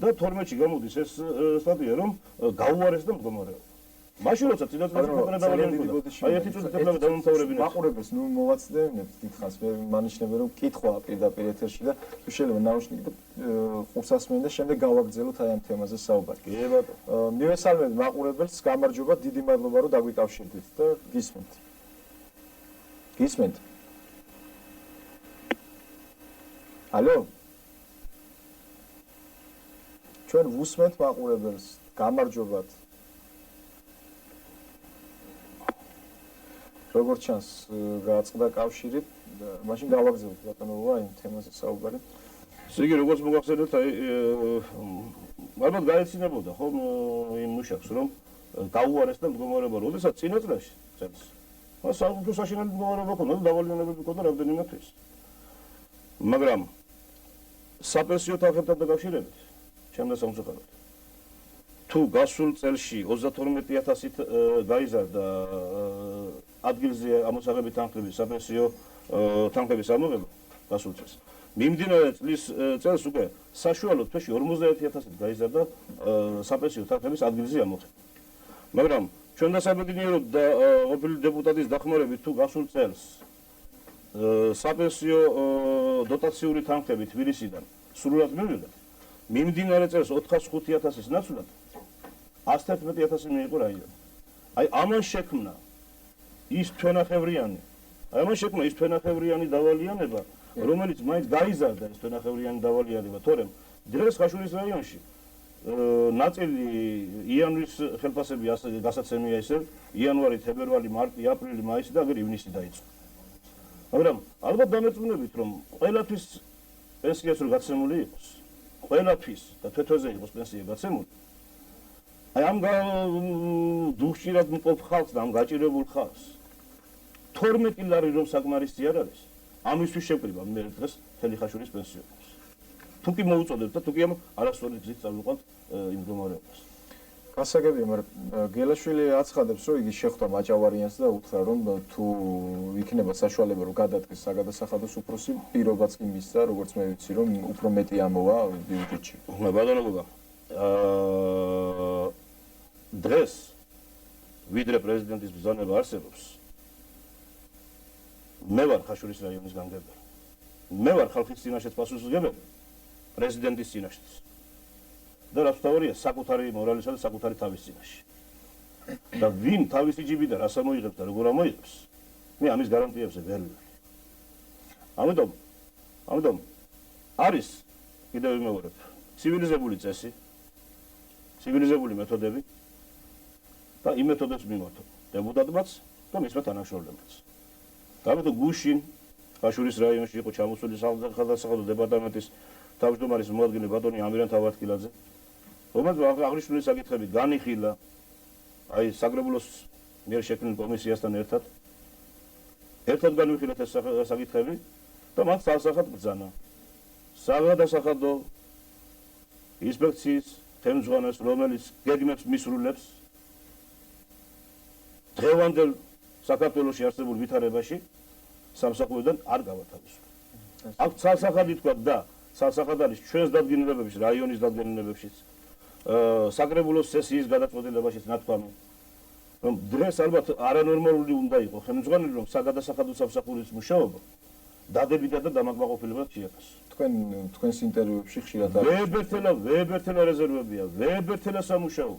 B: და 12-ში გამოდის ეს სტატია, რომ გაუარეს და მდგომარეობა. მაშინ როცა წინასწარ დავალიანება აი ერთი წუთი თებლები დამამთავრებინეს.
A: მაყურებელს ნუ მოვაცდენებთ დიდხანს, მე მანიშნები რომ კითხვა პირდაპირ ეთერში და თუ შეიძლება ნაუშნიკი და ყურსასმენი და შემდეგ გავაგრძელოთ აი ამ თემაზე საუბარი.
B: კი ბატონო.
A: მივესალმებით მაყურებელს, გამარჯობა, დიდი მადლობა რომ დაგვიკავშირდით და გისმენთ. გისმენთ. ალო? ჩვენ ვუსმენთ მაყურებელს, გამარჯობათ. როგორც ჩანს გააწყდა კავშირი და მაშინ გავაგზავნოთ ბატონოა იმ თემაზე საუბარი.
B: ესე იგი როგორც მოგახსენეთ აი ალბათ გაეცინებოდა ხო იმ მუშაკს რომ გაუარეს და მდგომარეობა როდესაც წინა წლებში წელს მას საერთოდ საშინელი მდგომარეობა ქონდა და დავალიანებები ქონდა რამდენიმე თვის. მაგრამ საპენსიო თანხებთან დაკავშირებით ჩემს სამწუხაროდ თუ გასულ წელში 32,000-ით გაიზარდა ადგილზე ამოსაღები თანხების საპენსიო თანხების ამოღება გასულ წელს. მიმდინარე წელს უკვე საშუალოდ თვეში 51,000-ით გაიზარდა საპენსიო თანხების ადგილზე ამოღება. მაგრამ ჩვენ დასაბედნიეროდ და ყოფილი დეპუტატის დახმარებით თუ გასულ წელს საპენსიო დოტაციური თანხები თბილისიდან სრულად მივიღეთ. მიმდინარე წელს 405,000-ის ნაცვლად 111,000 მიიღო რაიონი. აი ამან შექმნა ის თვენახევრიანი დავალიანება, რომელიც მაინც გაიზარდა ეს თვენახევრიანი დავალიანება, თორემ დღეს ხაშურის რაიონში ნაწილი იანვრის ხელფასები გასაცემია ისევ, იანვარი, თებერვალი, მარტი, აპრილი, მაისი და აგერ ივნისი დაიწყო. მაგრამ ალბათ დამერწმუნებით, რომ ყველაფრის პენსიას რო გაცემული იყოს, ყველაფრის და თვეთვეზე იყოს პენსია გაცემული. აი ამ დუხჭირად მყოფ ხალხს და ამ გაჭირებულ ხალხს 12 ლარი რომ საკმარისი არ არის, ამისთვის შევკრიბა მე დღეს მთელი ხაშურის პენსიონერს. თუ კი მოუწოდებ და თუ კი ამ არასწორი გზით წავიყვანთ იმ მდგომარეობას.
A: გასაგებია, მაგრამ გელაშვილი აცხადებს, რომ იგი შეხვდა მაჭავარიანს და უთხრა, რომ თუ იქნება საშუალება, რომ გადადგეს საგადასახადოს უფროსი, პირობაც კი მისცა, როგორც მე ვიცი, რომ უფრო მეტი ამოვა ბიუჯეტში.
B: ბატონო, დღეს ვიდრე პრეზიდენტის ბრძანება არსებობს, მე ვარ ხაშურის რაიონის გამგებელი. მე ვარ ხალხის წინაშეც პასუხისმგებელი, პრეზიდენტის წინაშეც. და რაც თავია საკუთარი მორალისა და საკუთარი თავის წინაშე. და ვინ თავისი ჯიბიდან რას ამოიღებს და როგორ ამოიღებს, მე ამის გარანტიებზე ვერ ვიყავ. ამიტომ არის კიდევ ვიმეორებ, ცივილიზებული წესი, ცივილიზებული მეთოდები და იმ მეთოდებს მიმართო დეპუტატებმაც და მისმა თანამშრომლებმაც. ამიტომ გუშინ ხაშურის რაიონში იყო ჩამოსული საგადასახადო დეპარტამენტის თავმჯდომარის მოადგილე ბატონი ამირან თავართკილაძე, რომელმაც აღნიშნული საკითხები განიხილა აი საკრებულოს მიერ შექმნილ კომისიასთან ერთად განვიხილეთ ეს საკითხები და მათ სასახად ბრძანა საგადასახადო ინსპექციის ხელმძღვანელს, რომელიც გეგმებს მისრულებს დღევანდელ საქართველოში არსებულ ვითარებაში სამსახურიდან არ გავათავისუფლო. აქ სასახადი თქვა და სასახად არის ჩვენს დადგენილებებში, რაიონის დადგენილებებშიც, საკრებულოს სესიის გადაწყვეტილებაშიც ნათქვამი, რომ დღეს ალბათ არანორმალური უნდა იყოს ხელმძღვანელი, რომ საგადასახადო სამსახურის მუშაობა დადებითად და დამაკმაყოფილებად შეაფასოს.
A: თქვენს ინტერვიუებში ხშირად
B: ვეებერთელა რეზერვებია, ვეებერთელა სამუშაო,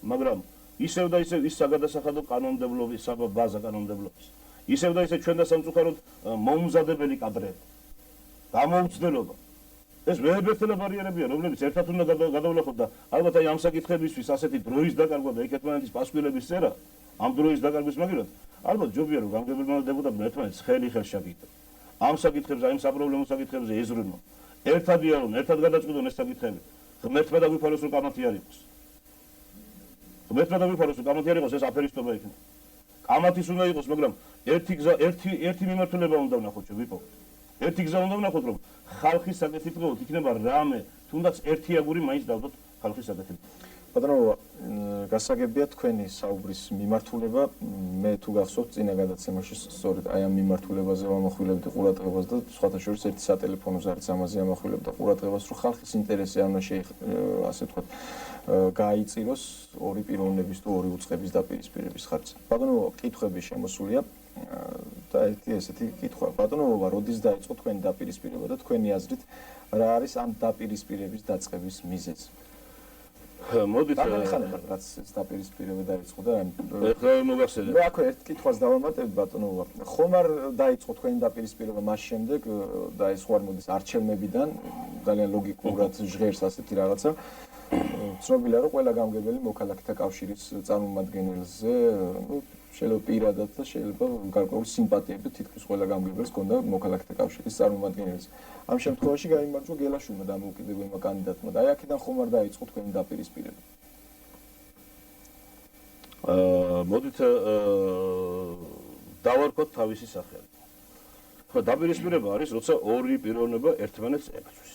B: მაგრამ ისევ და ისევ ის საგადასახადო კანონმდებლობის ბაზა კანონმდებლობის. ისევ და ისევ ჩვენ და სამწუხაროდ მომზადებელი კადრები. გამოუცდელობა. ეს ვეებერთელა ბარიერებია, რომლებიც ერთად უნდა გადავლახოთ და ალბათ აი ამ საკითხებისთვის ასეთი დროის დაკარგვა და ერთმანეთის პასუხილების წერა, ამ დროის დაკარგვის მაგალითად, ალბათ ჯობია რომ გამგებელმა დეპუტატმა ერთმანეთს ხელი შეკიდონ. ამ საკითხებზე, აი ამ საპრობლემო საკითხებზე ეზრუნო. ერთადია რომ ერთად გადაწყვიტონ ეს საკითხები. ღმერთმა დაგვიფაროს რომ კამათი არ იყოს. ღმერთმა დაგვიფაროს რომ კამათი არ იყოს, ეს აფერისტობა იქნება. კამათის უნდა იყოს, მაგრამ ერთი მიმართულება უნდა ვნახოთ ჩვენ ვიპოვოთ. ერთი გზა უნდა ვნახოთ, რომ ხალხის საკეთილდღეობით იქნება რამე, თუნდაც ერთი აგური მაინც დავდოთ ხალხის საკეთილდღეობით.
A: ბატონო, გასაგებია თქვენი საუბრის მიმართულება, მე თუ გახსოვთ წინა გადაცემაში სწორედ აი ამ მიმართულებაზე ვამახვილებდი ყურადღებას და სხვათა შორის ერთი სატელეფონო ზარიც ამაზე ამახვილებდა ყურადღებას, რომ ხალხის ინტერესი არ უნდა ასე ვთქვათ გაიწიროს ორი პიროვნების თუ ორი უწყების დაპირისპირების ხარჯზე. ბატონო, კითხვები შემოსულია და ესეთი კითხვა. ბატონო, როდის დაიწყო თქვენი დაპირისპირება და თქვენი აზრით რა არის ამ დაპირისპირების დაწყების მიზეზი?
B: მოდით
A: რაც დაპირისპირება დაიწყო და
B: ეხლა მოგახსენე.
A: მე აქვე ერთ კითხვას დავამატებ ბატონო, ხომ არ დაიწყო თქვენი დაპირისპირება მას შემდეგ და ეს ხوار მოდის არჩევნებიდან, ძალიან ლოგიკურად ჟღერს ასეთი რაღაცა. ცნობილია რომ ყველა გამგებელი მოქალაქეთა კავშირის წარმომადგენელზე, შეიძლება პირადად და შეიძლება გარკვეული სიმპათიები თითქმის ყველა გამგებელს ჰქონდა მოქალაქეთა კავშირის წარმომადგენელზე. ამ შემთხვევაში გაიმარჯვა გელაშვილმა დამოუკიდებელმა კანდიდატმა და აი აქედან ხომ არ დაიწყო თქვენი დაპირისპირება?
B: მოდით დავარქოთ თავისი სახელი. ხო, დაპირისპირება არის, როცა ორი პიროვნება ერთმანეთს ებრძვის.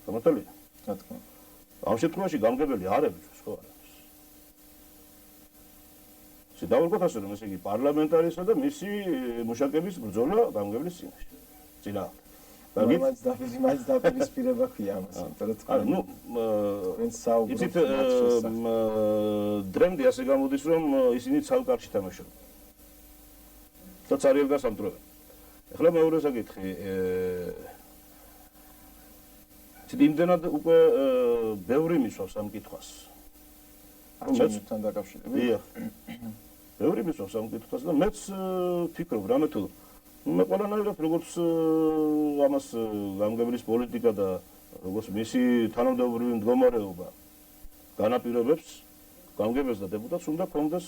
B: გამართალია?
A: რა თქმა უნდა.
B: ამ შემთხვევაში გამგებელი არ ებრძვის, ხო არა? დავარქოთ ასე რომ ესე იგი პარლამენტარისა და მისი მუშაკების ბრძოლა გამგებლის წინაშე. წინააღმდეგ.
A: მაინც დაპირისპირება ქვია ამას, იმიტომ რომ თქვენ საუბრობთ
B: დრემდე ასე გამოდის რომ ისინი ცალკარში თამაშობენ. და цаრიელ გასამტროებენ. ეხლა მეორე საკითხი იმდენად უკვე ბევრი მისვავს ამ კითხვას.
A: არჩევნებთან დაკავშირებით.
B: დიახ. ბევრი მისვავს ამ კითხვას და მეც ფიქრობ რამე თუ მე ყველანაირად როგორც ამას გამგებლის პოლიტიკა და როგორც მისი თანამდებობრივი მდგომარეობა განაპირობებს გამგებელს და დეპუტატს უნდა კონდეს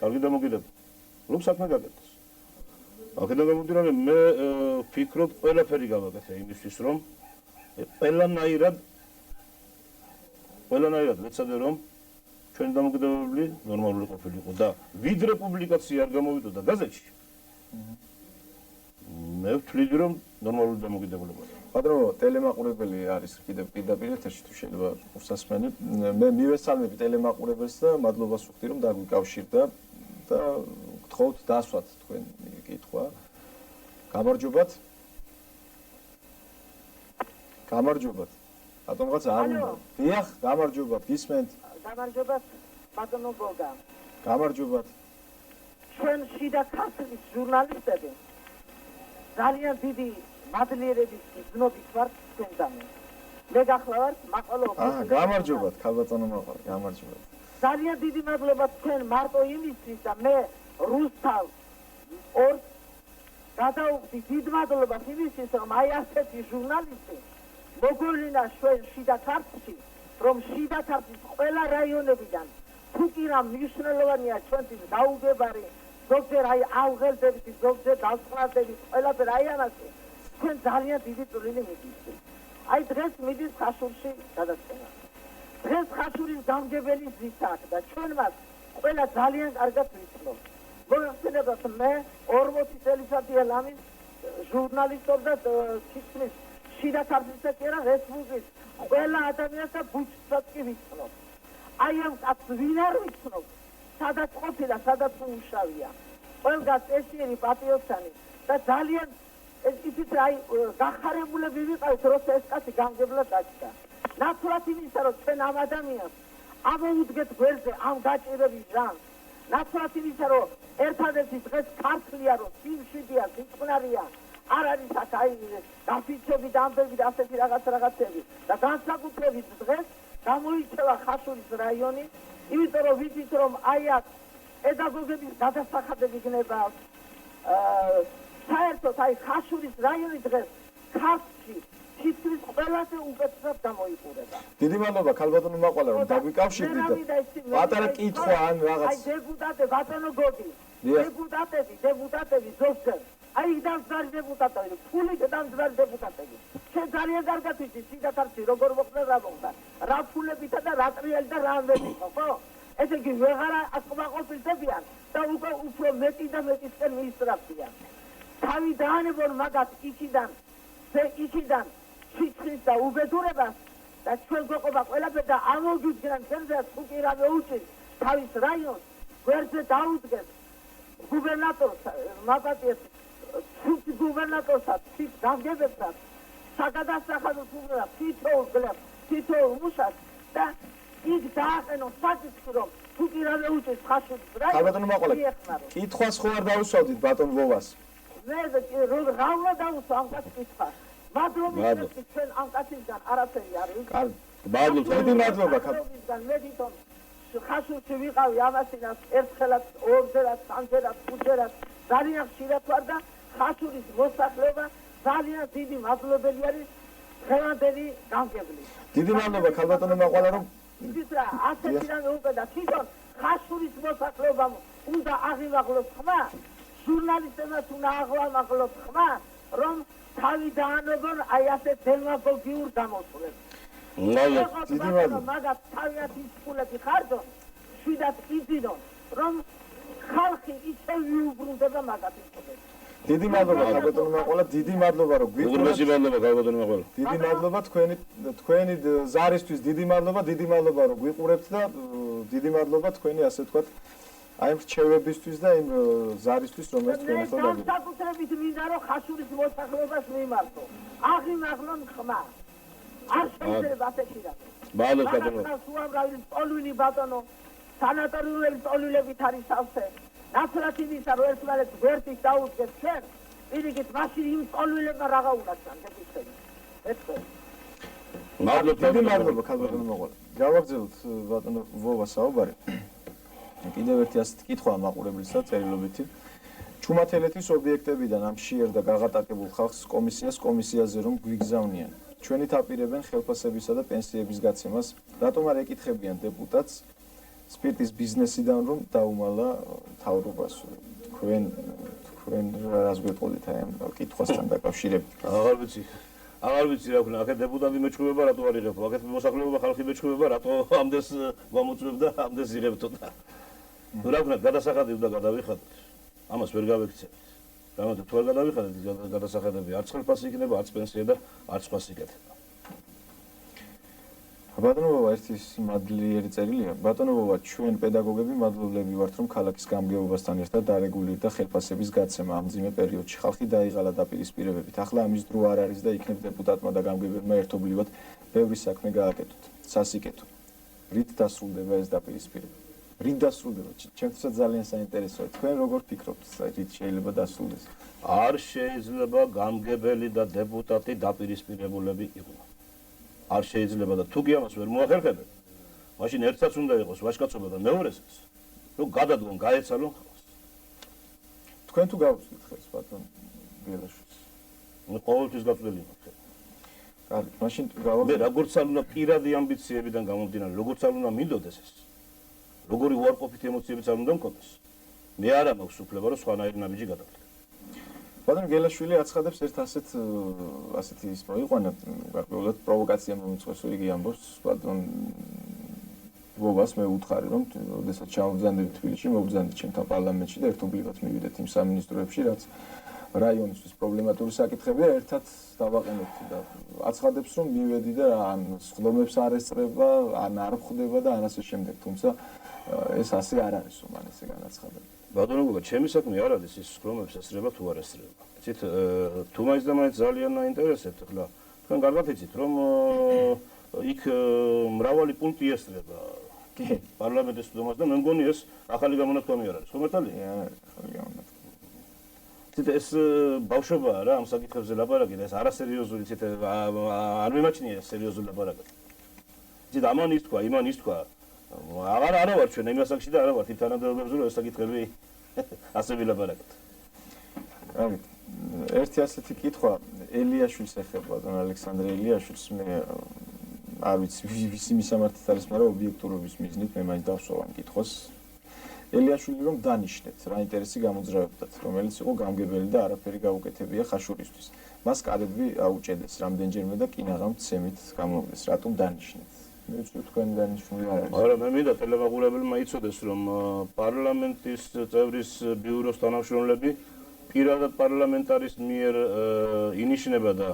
B: კარგი დამოკიდებულება. რომ საქმე გაკეთდეს. აქედან გამომდინარე მე ფიქრობ ყველაფერი გავაკეთე იმისთვის რომ ყველანაირად ვეცადე რომ ჩვენი დამოკიდებულება ნორმალური ყოფილიყო და ვიდრე პუბლიკაცია არ გამოვიდოდა გაზეთში. მე ვთვლი რომ ნორმალური დამოკიდებულებაა.
A: ბატონო, ტელემაყურებელი არის კიდევ პირდაპირ ეთერში თუ შეიძლება უსასმენი. მე მივესალმები ტელემაყურებელს და მადლობას ვუხდი რომ დაგვიკავშირდა და გთხოვთ დასვათ თქვენი კითხვა. გამარჯობათ. გამარჯობათ. ბატონღაც არ უნდა. დიახ, გამარჯობათ, გისმენთ.
D: გამარჯობათ, ბატონო გოგა.
A: გამარჯობათ.
D: ჩვენ შიდა ქართლის ჟურნალისტები ძალიან დიდი მადლიერების გზნობით ვართ თქვენგანვე. მე გახლავართ მაყვალო.
A: გამარჯობათ, ქალბატონო მაყვალო, გამარჯობათ.
D: ძალიან დიდი მადლობა თქვენ მარტო იმისთვის და მე რუსთავ ორ გადავუხდი დიდ მადლობას იმისთვის რომ აი ასეთი ჟურნალისტი მოგოლინა ჩვენ შიდა ქართლში რომ შიდა ქართლის ყველა რაიონებიდან თუ კი რა მნიშვნელოვანია ჩვენთვის დაუგებარი ზოგჯერ აი ავღელდებით ზოგჯერ დასწრადებით ყველაფერ აი ამაში თქვენ ძალიან დიდი წვლილი მიგიწევთ. აი დღეს მიდის ხაშურში გადაცემა. დღეს ხაშურის გამგებელი ზისაკ და ჩვენ მას ყველა ძალიან კარგად ვიცნობთ. მოგეხსენებათ მე 40 წელიწადია ლამის ჟურნალისტობ და თითქმის შიდა ქართლისა კი არა რესპუბლიკის ყველა ადამიანს და ბუჩსაც კი ვიცნობ. აი ამ კაცს ვინ არ ვიცნობ? სადაც ყოფილა, სადაც უმუშავია. ყველგან წესიერი პატრიოტანი და ძალიან იცით რა გახარებულები ვიყავით როცა ეს კაცი გამგებლად დაჭდა. ნაცვლად იმისა რომ ჩვენ ამ ადამიანს ამოუდგეთ გვერდზე ამ გაჭირების ჟანს. ნაცვლად იმისა რომ ერთადერთი დღეს ქართლია რომ სიმშვიდეა, სიწყნარია არ არის აქ აი გაფიცები და ამბები და ასეთი რაღაცები და განსაკუთრებით დღეს გამოირჩევა ხაშურის რაიონი იმიტომ რომ ვიცით რომ აი აქ პედაგოგების გადასახადები იქნება საერთოდ აი ხაშურის რაიონი დღეს ქართლში თითქმის ყველაზე უკეთესად გამოიყურება.
A: დიდი მადლობა ქალბატონო მაყვალა რომ დაგვიკავშირდით და პატარა კითხვა ან რაღაც
D: აი დეპუტატი ბატონო გოგი დეპუტატები ზოგჯერ აი დამძარი დეპუტატები ფული დამძარი დეპუტატები შენ ძალიან კარგად ვიცი შიდა ქართლში როგორ მოხდა რა მოხდა რა ფულებითა და რა ტრიალი და რა ამბები ხო ესე იგი ვეღარა აკმაყოფილდებიან და უფრო მეტი და მეტისკენ მიისწრაფიან თავი დაანებონ მაგათ იქიდან სიცხის და უბედურებას და ჩვენ გვეყობა ყველაფერი და ამოგვიდგენ ჩვენზე თუ კი რა მეუჭირს თავის რაიონს გვერდზე დაუდგეს გუბერნატორს მაპატიეს გუბერნატორსაც თვით გამგებელსაც საგადასახადოს უბრალოდ თითოეულ მუშაკს და იქ დააყენონ საკითხი რომ თუ კი რა მეუჭირს ხაშურის რაიონს
A: ქალბატონო მაყვალა კითხვას ხო არ დაუსვავდით ბატონ ვოვას
D: მე რა უნდა დაუსვა ამ კაცს კითხვა მადლობა ჩვენ ამ კაცისგან არაფერი არ ვიცი.
B: მადლობა.
A: დიდი მადლობა.
D: მე თვითონ ხაშურში ვიყავი ამასინას ერთხელაც, ორჯერაც, სამჯერაც, ხუთჯერაც ძალიან ხშირად ვარ და ხაშურის მოსახლეობა ძალიან დიდი მადლობელი არის დღევანდელი გამგებლის.
A: დიდი მადლობა ქალბატონო მაყვალა რომ
D: იცით რა, ასეთი რამე უკვე და თვითონ ხაშურის მოსახლეობამ უნდა აღიმაღლოს ხმა, ჟურნალისტებმა უნდა აღიმაღლოს ხმა, რომ თავი დაანებონ აი ასე დემაგოგიურ გამოსვლებს.
B: დიდი
D: მადლობა. მაგათ თავიანთ ისკულები ხარჯონ, შვიდად იძინონ, რომ ხალხი ისე მიუბრუნდება მაგათ ისკულებს.
A: დიდი მადლობა ქალბატონო მაყვალა, დიდი მადლობა რომ
B: უღრმესი მადლობა ქალბატონო მაყვალა.
A: დიდი მადლობა თქვენი ზარისთვის, დიდი მადლობა რომ გვიყურებთ და დიდი მადლობა თქვენი ასე ვთქვათ აი რჩევებისთვის და იმ ზარისთვის რომელიც თქვენ ახლა დაგიგეთ.
D: განსაკუთრებით მინდა რომ ხაშურის მოსახლეობას მიმართო. აღიმაღლონ ხმა. არ შეიძლება ასეთი რამე.
B: მადლობა ბატონო.
D: უამრავი წოლვილი ბატონო, სანატორიულების წოლვილებით არის სავსე. ნაცვლად იმისა რომ ერთმანეთს გვერდით დაუდგეს ჩვენ, პირიქით მაშინ იმ წოლვილებმა რაღა უნდათ გაგიხსენოთ.
A: დიდი მადლობა ქალბატონო მოყოლა. გავაგრძელოთ ბატონო ვოვა საუბარი. კიდევ ერთი ასეთი კითხვა მაყურებლისა წერილობითი. ჩუმათელეთის ობიექტებიდან ამ შეერ და გაღატაკებულ ხალხს კომისიაზე რომ გვიგზავნიან. ჩვენით აპირებენ ხელფასებისა და პენსიების გაცემას. რატომ არ ეკითხებიან დეპუტატს სპირტის ბიზნესიდან რომ დაუმალა მთავრობას? თქვენ რას გვეტყოდით აი ამ კითხვასთან დაკავშირებით?
B: აღარ ვიცი რა ვქნა, აქეთ დეპუტატი მეჩხუბება, რატო არ იღებო? აქეთ მოსახლეობა ხალხი მეჩხუბება, რატო ამდენს გამოწვევდა, ამდენს იღებთო და რა ვქნა, გადასახადი უნდა გადავიხადოთ. ამას ვერ გავექცევთ. რამოდენთ თუ არ გადავიხადეთ გადასახადები, არც ხელფასი იქნება, არც პენსია და არც სხვა სიკეთება.
A: ბატონო ვოვა, ერთი მადლიერი წერილია. ბატონო ვოვა, ჩვენ პედაგოგები მადლობლები ვართ, რომ ქალაქის გამგეობასთან ერთად დარეგულირდა ხელფასების გაცემა ამ მძიმე პერიოდში. ხალხი დაიღალა დაპირისპირებებით. ახლა ამის დრო არ არის და იქნებ დეპუტატმა და გამგეობებმა ერთობლივად ბევრი საქმე გააკეთოთ. სასიკეთო. რით დასრულდება ეს დაპირისპირება? რით დასრულდება? ჩემთვისაც ძალიან საინტერესოა. თქვენ როგორ ფიქრობთ, რით შეიძლება დასრულდეს?
B: არ შეიძლება გამგებელი და დეპუტატი დაპირისპირებულები იყვნენ. არ შეიძლება და თუ კი ამას ვერ მოახერხებენ, მაშინ ერთსაც უნდა იყოს ვაჟკაცობა და მეორესაც, რომ გადადგონ, გაეცალონ ხალხს.
A: თქვენ თუ გავუწვით ხელს ბატონ გელაშვილს?
B: მე ყოველთვის გაწვდილი ვარ.
A: კარგი, მაშინ
B: მე როგორც არ უნდა პირადი ამბიციებიდან გამომდინარე, როგორც არ უნდა მინდოდეს ეს. როგორი უარყოფითი ემოციებიც არ უნდა მქონდეს. მე არ მაქვს უფლება რომ სხვანაირი ნაბიჯი გადავდე.
A: ბატონ გელაშვილი აცხადებს ერთ ასეთი ის მოიყვანა, გარკვეულად პროვოკაცია მომწყვეს, იგი ამბობს ბატონ ვოვას მე უთხარი რომ ოდესაც ჩავბრძანდებით თბილისში, მოვბრძანდით ჩემთან პარლამენტში და ერთობლივად მივიდეთ იმ სამინისტროებში, რაც რაიონისთვის პრობლემატური საკითხებია, ერთად დავაყენებთ და აცხადებს რომ მივედი და ან სხდომებს არ ესწრება, ან არ ხდება და ამასე შემდეგ, თუმცა ეს ასე არ არის, რომ ან ესე განაცხადა.
B: ბატონო გოგო, ჩემი საქმე არ არის ის სხდომებს ესწრება თუ არ ესწრება. იცით, თუ მაინც და მაინც ძალიან აინტერესებთ, ხლა თქვენ კარგად იცით, რომ იქ მრავალი პუნქტი ესწრება პარლამენტის სხდომას და მე მგონი ეს ახალი გამონათქვამი არ არის, ხომ მართალია?
A: ახალი გამონათქვამი.
B: ეს ბავშვობაა რა ამ საკითხებზე ლაპარაკი და ეს არასერიოზული ცით არ მიმაჩნია სერიოზული ლაპარაკი. ცით ამან ის თქვა, იმან ის თქვა. არა ვარ ჩვენ იმ ასაკში და არა ვარ იმ თანამდებობებზე რომ ეს საკითხები ასე ვილაპარაკეთ.
A: კარგი. ერთი ასეთი კითხვა ელიაშვილს ეხება, ბატონ ალექსანდრე ელიაშვილს მე არ ვიცი ვისი მისამართით არის, მაგრამ ობიექტურობის მიზნით მე მაინც დავსვა ამ კითხვას. ელიაშვილი რომ დანიშნეთ რა ინტერესი გამოძრავებდათ, რომელიც იყო გამგებელი და არაფერი გაუკეთებია ხაშურისთვის. მას კარები აუჭედეს რამდენჯერმე და კინაღამ ცემით გამოვიდეს. რატომ დანიშნეთ? მე ვთქვი თქვენ დანიშნული არ არის.
B: არა, მე მინდა ტელემოყურებელმა იცოდეს, რომ პარლამენტის წევრის ბიუროს თანამშრომლები პირადად პარლამენტარის მიერ ინიშნება და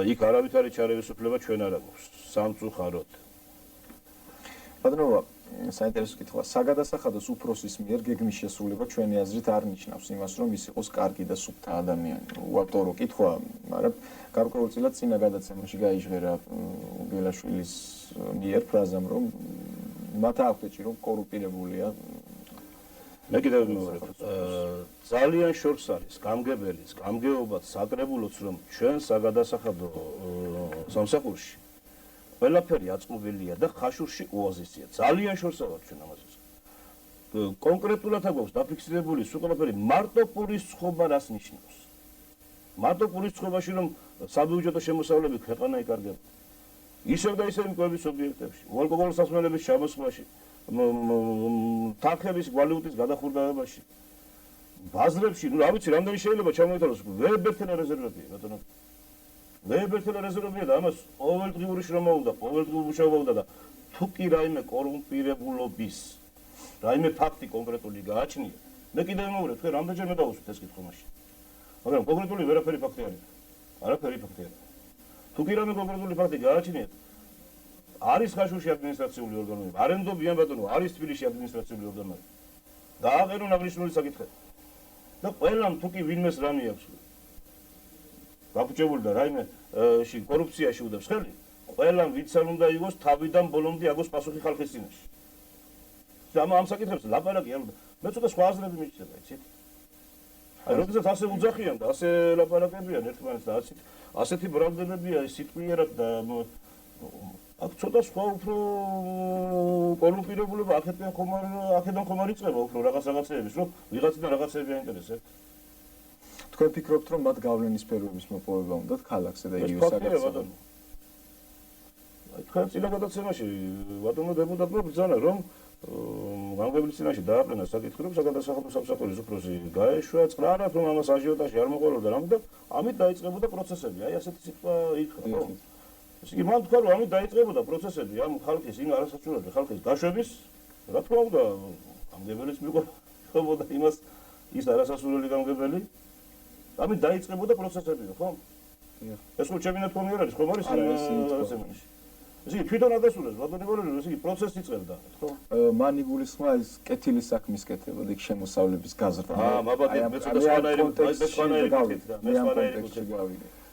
B: იქ არავითარი ჩარევის უფლება ჩვენ არ აქვს. სამწუხაროდ.
A: ბატონო, საინტერესო კითხვა. საგადასახადოს უფროსის მიერ გეგმის შესრულება ჩვენი აზრით არ ნიშნავს იმას, რომ ის იყოს კარგი და სუფთა ადამიანი. უავტორო კითხვა, მაგრამ გარკვეულწილად წინა გადაცემაში გაიჟღერა გელაშვილის მიერ ფრაზამ, რომ მათ აქვთ ეჭი, რომ კორუმპირებულია.
B: მე კიდევ ვიმეორებ, ძალიან შორს არის გამგებელის, გამგეობაც, საკრებულოც, რომ ჩვენ საგადასახადო სამსახურში ყველაფერი აწყობილია და ხაშურში ოაზისია. ძალიან შორსა ვარ ჩვენ ამაზე. კონკრეტულად აქვს დაფიქსირებული სულ ყველაფერი მარტო პურის ცხობა რას ნიშნავს. მარტო პურის ცხობაში რომ საბიუჯეტო შემოსავლები ქვეყანა იკარგება. ისევ და ისევ მკვების ობიექტებში, უალკოჰოლური სასმელების ჩამოსვლაში, თანხების ვალუტის გადახურდავებაში, ბაზრებში, რა ვიცი, რამდენი შეიძლება ჩამოიტანოს, ვერბერთელა რეზერვებია, ბატონო. ვერბერთელა რეზერვებია და ამას ყოველდღიური შრომა უნდა, ყოველდღიური მუშაობა უნდა და თუ კი რაიმე კორუმპირებულობის, რაიმე ფაქტი კონკრეტული გააჩნია, მე კიდევ ვიმეორებ, თქვენ რამდენჯერმე დავუსვით ეს კითხვა მაშინ. მაგრამ კონკრეტული ვერაფერი ფაქტი არის. არაფერი ფაქტი არის. თუ კი რაიმე კონკრეტული ფაქტი გააჩნიათ, არის ხაშურში ადმინისტრაციული ორგანოები, არენდობიან ბატონო, არის თბილისში ადმინისტრაციული ორგანოები. დააყენონ აღნიშნული საკითხები. და ყველამ თუ კი ვინმეს რამე აქვს გაფუჭებული და რაიმე კორუფციაში უდევს ხელი, ყველამ ვინც არ უნდა იყოს თავიდან ბოლომდე აგოს პასუხი ხალხის წინაშე. ამ საკითხებს ლაპარაკი არ უნდა. მე ცოტა სხვა აზრები მიჩნდება, იცით? აი, როდესაც ასე უძახიან და ასე ლაპარაკებიან ერთმანეთს და ასეთი ბრალდებებია სიტყვიერად და აქ ცოტა სხვა უფრო კორუმპირებულება აქედან ხომ არ იწყება უფრო რაღაცეების, რომ ვიღაციდან რაღაცები აინტერესებს.
A: თქვენ ფიქრობთ, რომ მათ გავლენის სფეროების მოპოვება უნდათ ქალაქზე და იგივე საკითხზე?
B: თქვენ წინა გადაცემაში ბატონო დეპუტატმა ბრძანა, რომ გამგებლის წინაშე დააყენა საკითხი, რომ საგადასახადო სამსახურის უფროსი გაეშვა, წრარად, რომ ამას აჟიოტაჟი არ მოყოლოდა რამე და ამით დაიწყებოდა პროცესები. აი ასეთი სიტყვა იქა, ხო? ესე იგი, მან თქვა, რომ ამით დაიწყებოდა პროცესები ამ ხალხის იმ არასასურველი ხალხის გაშვების, რა თქმა უნდა, გამგებელიც მიყვებოდა იმას ის არასასურველი გამგებელი. ამით დაიწყებოდა პროცესები, ხო? ეს ხო ჩემი ნათქვამი არ არის, ხომ არის ასემაში. ესე იგი, თვითონ ადასტურებს, ბატონი გოლელი, ესე იგი, პროცესი იწყებდა, ხო?
A: მან იგულისხმა ის კეთილის საქმის კეთებოდა, იქ შემოსავლების გაზრდა.
B: მაბადე, მე ცოტა სხვანაირი გიქეთ.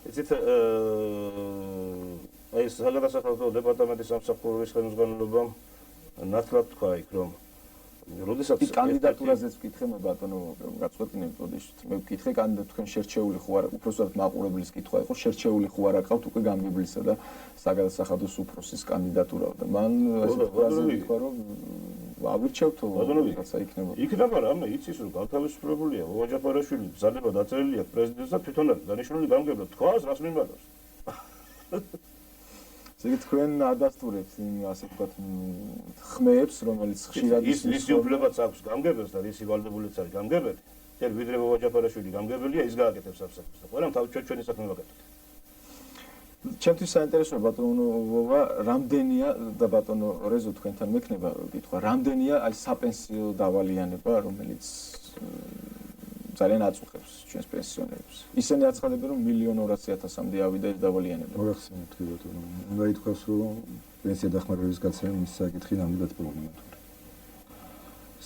B: იცით, აი ეს საგადასახადო დეპარტამენტის სამსახურის ხელმძღვანელობამ ნათლად თქვა იქ, რომ როდესაც
A: ის კანდიდატურაზეც ვკითხე მე ბატონო გაწყვეტინე პოდიშით მე ვკითხე კანდიდატ თქვენ შერჩეული ხო არა უბრალოდ მაყურებლის კითხვა იყო შერჩეული ხო არა ყავთ უკვე გამგებლისა და საგადასახადოს უფროსის კანდიდატურა და მან ასე თქვა რომ ავირჩევთო რაღაცა იქნება
B: იქნება რამე იცის რომ გათავისუფლებულია ვაჯაპარაშვილი ბრძანება დაწერილია პრეზიდენტს და თვითონ არის დანიშნული გამგებლა თქვას რას მიმარავს
A: ესე თქვენ ადასტურებთ იმ ასე ვთქვათ ხმეებს რომელიც ხშირად
B: ის უფლებაც აქვს გამგებელს და ის ივალდებულიც არის გამგებელი ჯერ ვიდრე ვაჯაპარაშვილი გამგებელია ის გააკეთებს სამსახურს და ყველამ ჩვენი საქმე ვაკეთებთ
A: ჩემთვის საინტერესოა ბატონო ვოვა რამდენია და ბატონო რეზო თქვენთან მექნება კითხვა რამდენია აი საპენსიო დავალიანება რომელიც ძალიან აწუხებს ჩვენს პენსიონერებს. ისინი აცხადებენ რომ 1,200,000-მდე ავიდა ეს დავალიანება.
C: მოგახსენეთ კი ბატონო. უნდა ითქვას რომ პენსია დახმარების გაცემა მის საკითხი ნამდვილად პრობლემატურია.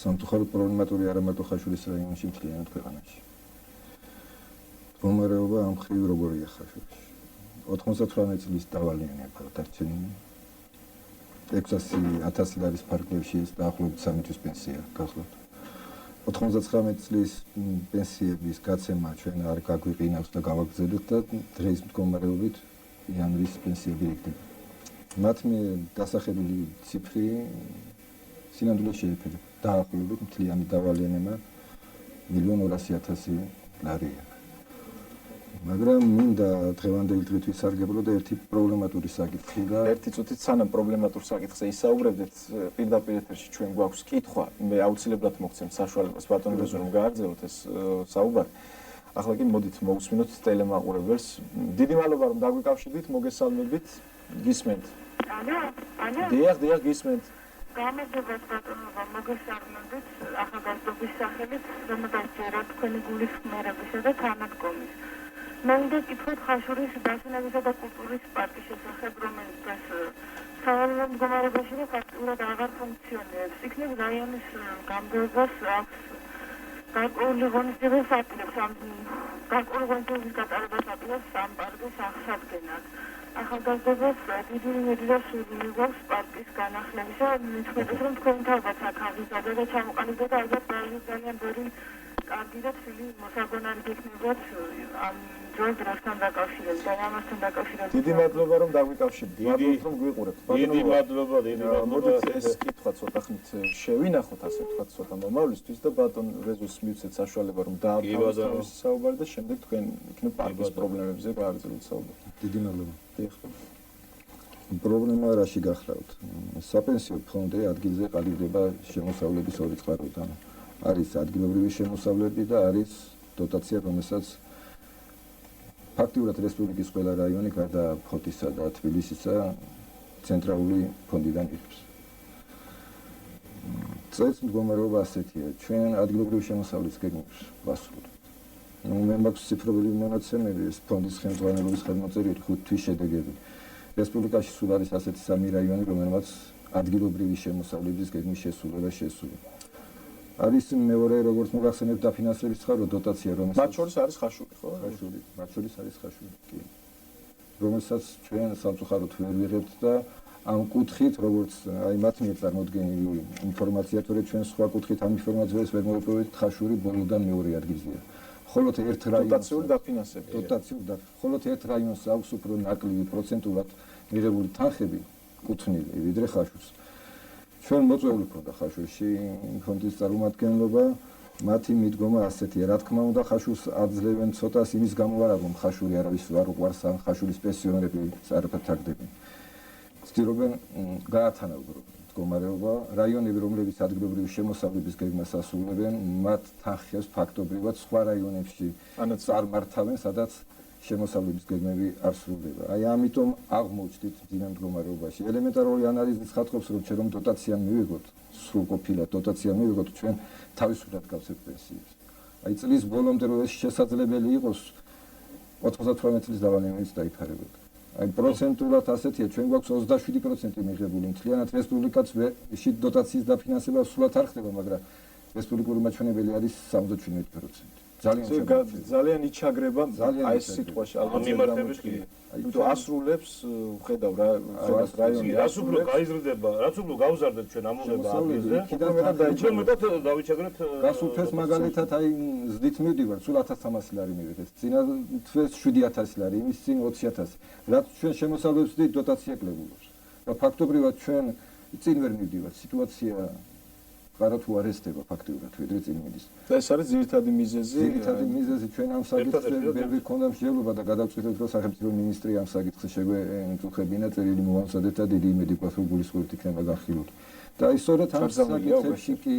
C: სამწუხაროდ პრობლემატური არა მარტო ხაშურის რაიონში, მთლიანად ქვეყანაში. მდგომარეობა ამ მხრივ როგორია ხაშურში? 98 წლის დავალიანება დარჩენილი. 600,000 ლარის ფარგლებში ეს დაახლოებით 3 თვის პენსია გახლავთ. 99 წლის პენსიების გაცემა ჩვენ არ გაგვიყინავს და გავაგრძელებთ და დღეს მდგომარეობით იანვრის პენსიები იქნება. მათ დასახელებული ციფრი სინამდვილეს შეეფერება. დაახლოებით მთლიანი დავალიანება 1,200,000 ლარია. მაგრამ მინდა დღევანდელი დღით ვისარგებლო და ერთი პრობლემატური საკითხი და
A: ერთი წუთით სანამ პრობლემატურ საკითხზე ისაუბრებდეთ პირდაპირ ეთერში ჩვენ გვაქვს კითხვა მე აუცილებლად მოგცემ საშუალებას ბატონ რეზო რომ გააგრძელოთ ეს საუბარი ახლა კი მოდით მოვუსმინოთ ტელემაყურებელს დიდი მადლობა რომ დაგვიკავშირდით მოგესალმებით გისმენთ დიახ გისმენთ
E: გამარჯობა ბატონო მოგესალმებით ახალგაზრდობის სახელით რომელზეც თქვენი გულისხმერებისა და თანადგომის მე უნდა კითხოთ ხაშურის დასვენებისა და კულტურის პარკის შესახებ, რომელიც სავალალო მდგომარეობაში და ფაქტურად აღარ ფუნქციონირებს. იქნებ რაიონის გამგებლობას აქვს გარკვეული ღონისძიებების აპირებს, გარკვეული ღონისძიებების გატარებას აპირებს ამ პარკის აღსადგენად. ახალგაზრდობას დიდი იმედი და სურვილი გვაქვს პარკის განახლებისა, მithmetes რომ თქვენ თავად აქ აღიზარდა და ჩამოყალიბდა და ალბათ ძალიან ბევრი კარგი და თბილი მოსაგონარი გექნებათ ამ დროსთან დაკავშირებით და ამასთან დაკავშირებით.
A: დიდი მადლობა რომ დაგვიკავშირდით. მადლობა რომ გვიყურებთ.
B: დიდი მადლობა.
A: მოდით ეს კითხვა ცოტა ხნით შევინახოთ ასე ვთქვათ ცოტა მომავლისთვის და ბატონ რეზოს მივცეთ საშუალება რომ დაათავისუფლოს საუბარი და შემდეგ თქვენ იქნებ პარკის პრობლემებზე გააგრძელოთ საუბარი.
C: დიდი მადლობა. პრობლემა რაში გახლავთ? საპენსიო ფონდი ადგილზე ყალიბდება შემოსავლების ორი წყაროდან. არის ადგილობრივი შემოსავლები და არის დოტაცია, რომელსაც ფაქტიურად რესპუბლიკის ყველა რაიონი გარდა ფოთისა და თბილისისა ცენტრალური ფონდიდან იღებს. წელს მდგომარეობა ასეთია, ჩვენ ადგილობრივი შემოსავლის გეგმებს ვასრულებთ. მე მაქვს ციფრული მონაცემები, ეს ფონდის ხელმძღვანელობის ხელმოწერილი 5 თვის შედეგები. რესპუბლიკაში სულ არის ასეთი 3 რაიონი, რომელმაც ადგილობრივი შემოსავლების გეგმის შესრულება შესრულა. არის მეორე როგორც მოგახსენებთ დაფინანსების წყარო დოტაცია რომელსაც
A: მათ შორის არის ხაშური ხო?
C: ხაშური, მათ შორის არის ხაშური, კი. რომელსაც ჩვენ სამწუხაროდ ვერ ვიღებთ და ამ კუთხით როგორც აი მათ მიერ წარმოდგენილი ინფორმაცია თორე ჩვენ სხვა კუთხით ამ ინფორმაციას ვერ მოვიპოვეთ ხაშური ბოლოდან მეორე ადგილზეა. ხოლო ერთ რაიონს
A: დოტაციური დაფინანსება.
C: დოტაციური და ხოლო ერთ რაიონს აქვს უფრო ნაკლები პროცენტულად მიღებული თანხები კუთვნილი ვიდრე ხაშურს. ჩვენ მოწვეული ქონდა ხაშურში ფონდის წარმომადგენლობა, მათი მიდგომა ასეთია, რა თქმა უნდა ხაშურს აძლევენ ცოტას იმის გამო არ აღომ ხაშური არავის არ უყვარს ან ხაშურის პენსიონერები არაფერ თარგდებენ. ცდილობენ გაათანაბრონ მდგომარეობა, რაიონები რომლებიც ადგილობრივი შემოსავლების გეგმას ასრულებენ, მათ თანხებს ფაქტობრივად სხვა რაიონებში წარმართავენ, სადაც შემოსავლების გეგმები არ სრულდება. აი ამიტომ აღმოჩნდით მძიმე მდგომარეობაში. ელემენტარული ანალიზის ხატობს, რომ ჩვენ დოტაცია მივიღოთ, სრულყოფილად დოტაცია მივიღოთ, ჩვენ თავისუფლად გავსებთ პენსიებს. აი წლის ბოლომდე რომ ეს შესაძლებელი იყოს 98 წლის დავალებებით დაიფარებოდა. აი პროცენტულად ასეთია, ჩვენ გვაქვს 27% მიღებული, მთლიანად რესპუბლიკაც შიდ დოტაციის დაფინანსება სულად არ ხდება, მაგრამ რესპუბლიკური მაჩვენებელი არის 77%. ძალიან იჩაგრება აი ეს სიტყვაში
B: მიმართებით კი.
A: იმიტომ ასრულებს ხედავ რა რაიონი
B: რაც უფრო გაიზრდება, რაც უფრო გავზარდეთ ჩვენ ამოღება ადგილზე, უფრო მეტად დავიჩაგრეთ
C: გასულ თვეს მაგალითად აი ზდით მივდივარ, სულ 1300 ლარი მივიღეთ. წინა თვეს 7000 ლარი, იმის წინ 20000. რაც ჩვენ შემოსავლებს ვდით დოტაცია კლებულობს. და ფაქტობრივად ჩვენ წინ ვერ მივდივართ, სიტუაცია არა თუ არ ესდება ფაქტიურად ვიდრე წინ მიდის.
A: და ეს არის ძირითადი მიზეზი.
C: ძირითადი მიზეზი ჩვენ ამ საკითხზე ბევრი ქონდა მსჯელობა და გადავწყვიტეთ რომ სახელმწიფო მინისტრი ამ საკითხზე შეგვეწუხებინა წერილი მოვამზადეთ და დიდი იმედი გვაქვს რომ გულისხმობით იქნება განხილული. და აი სწორედ ამ საკითხებში კი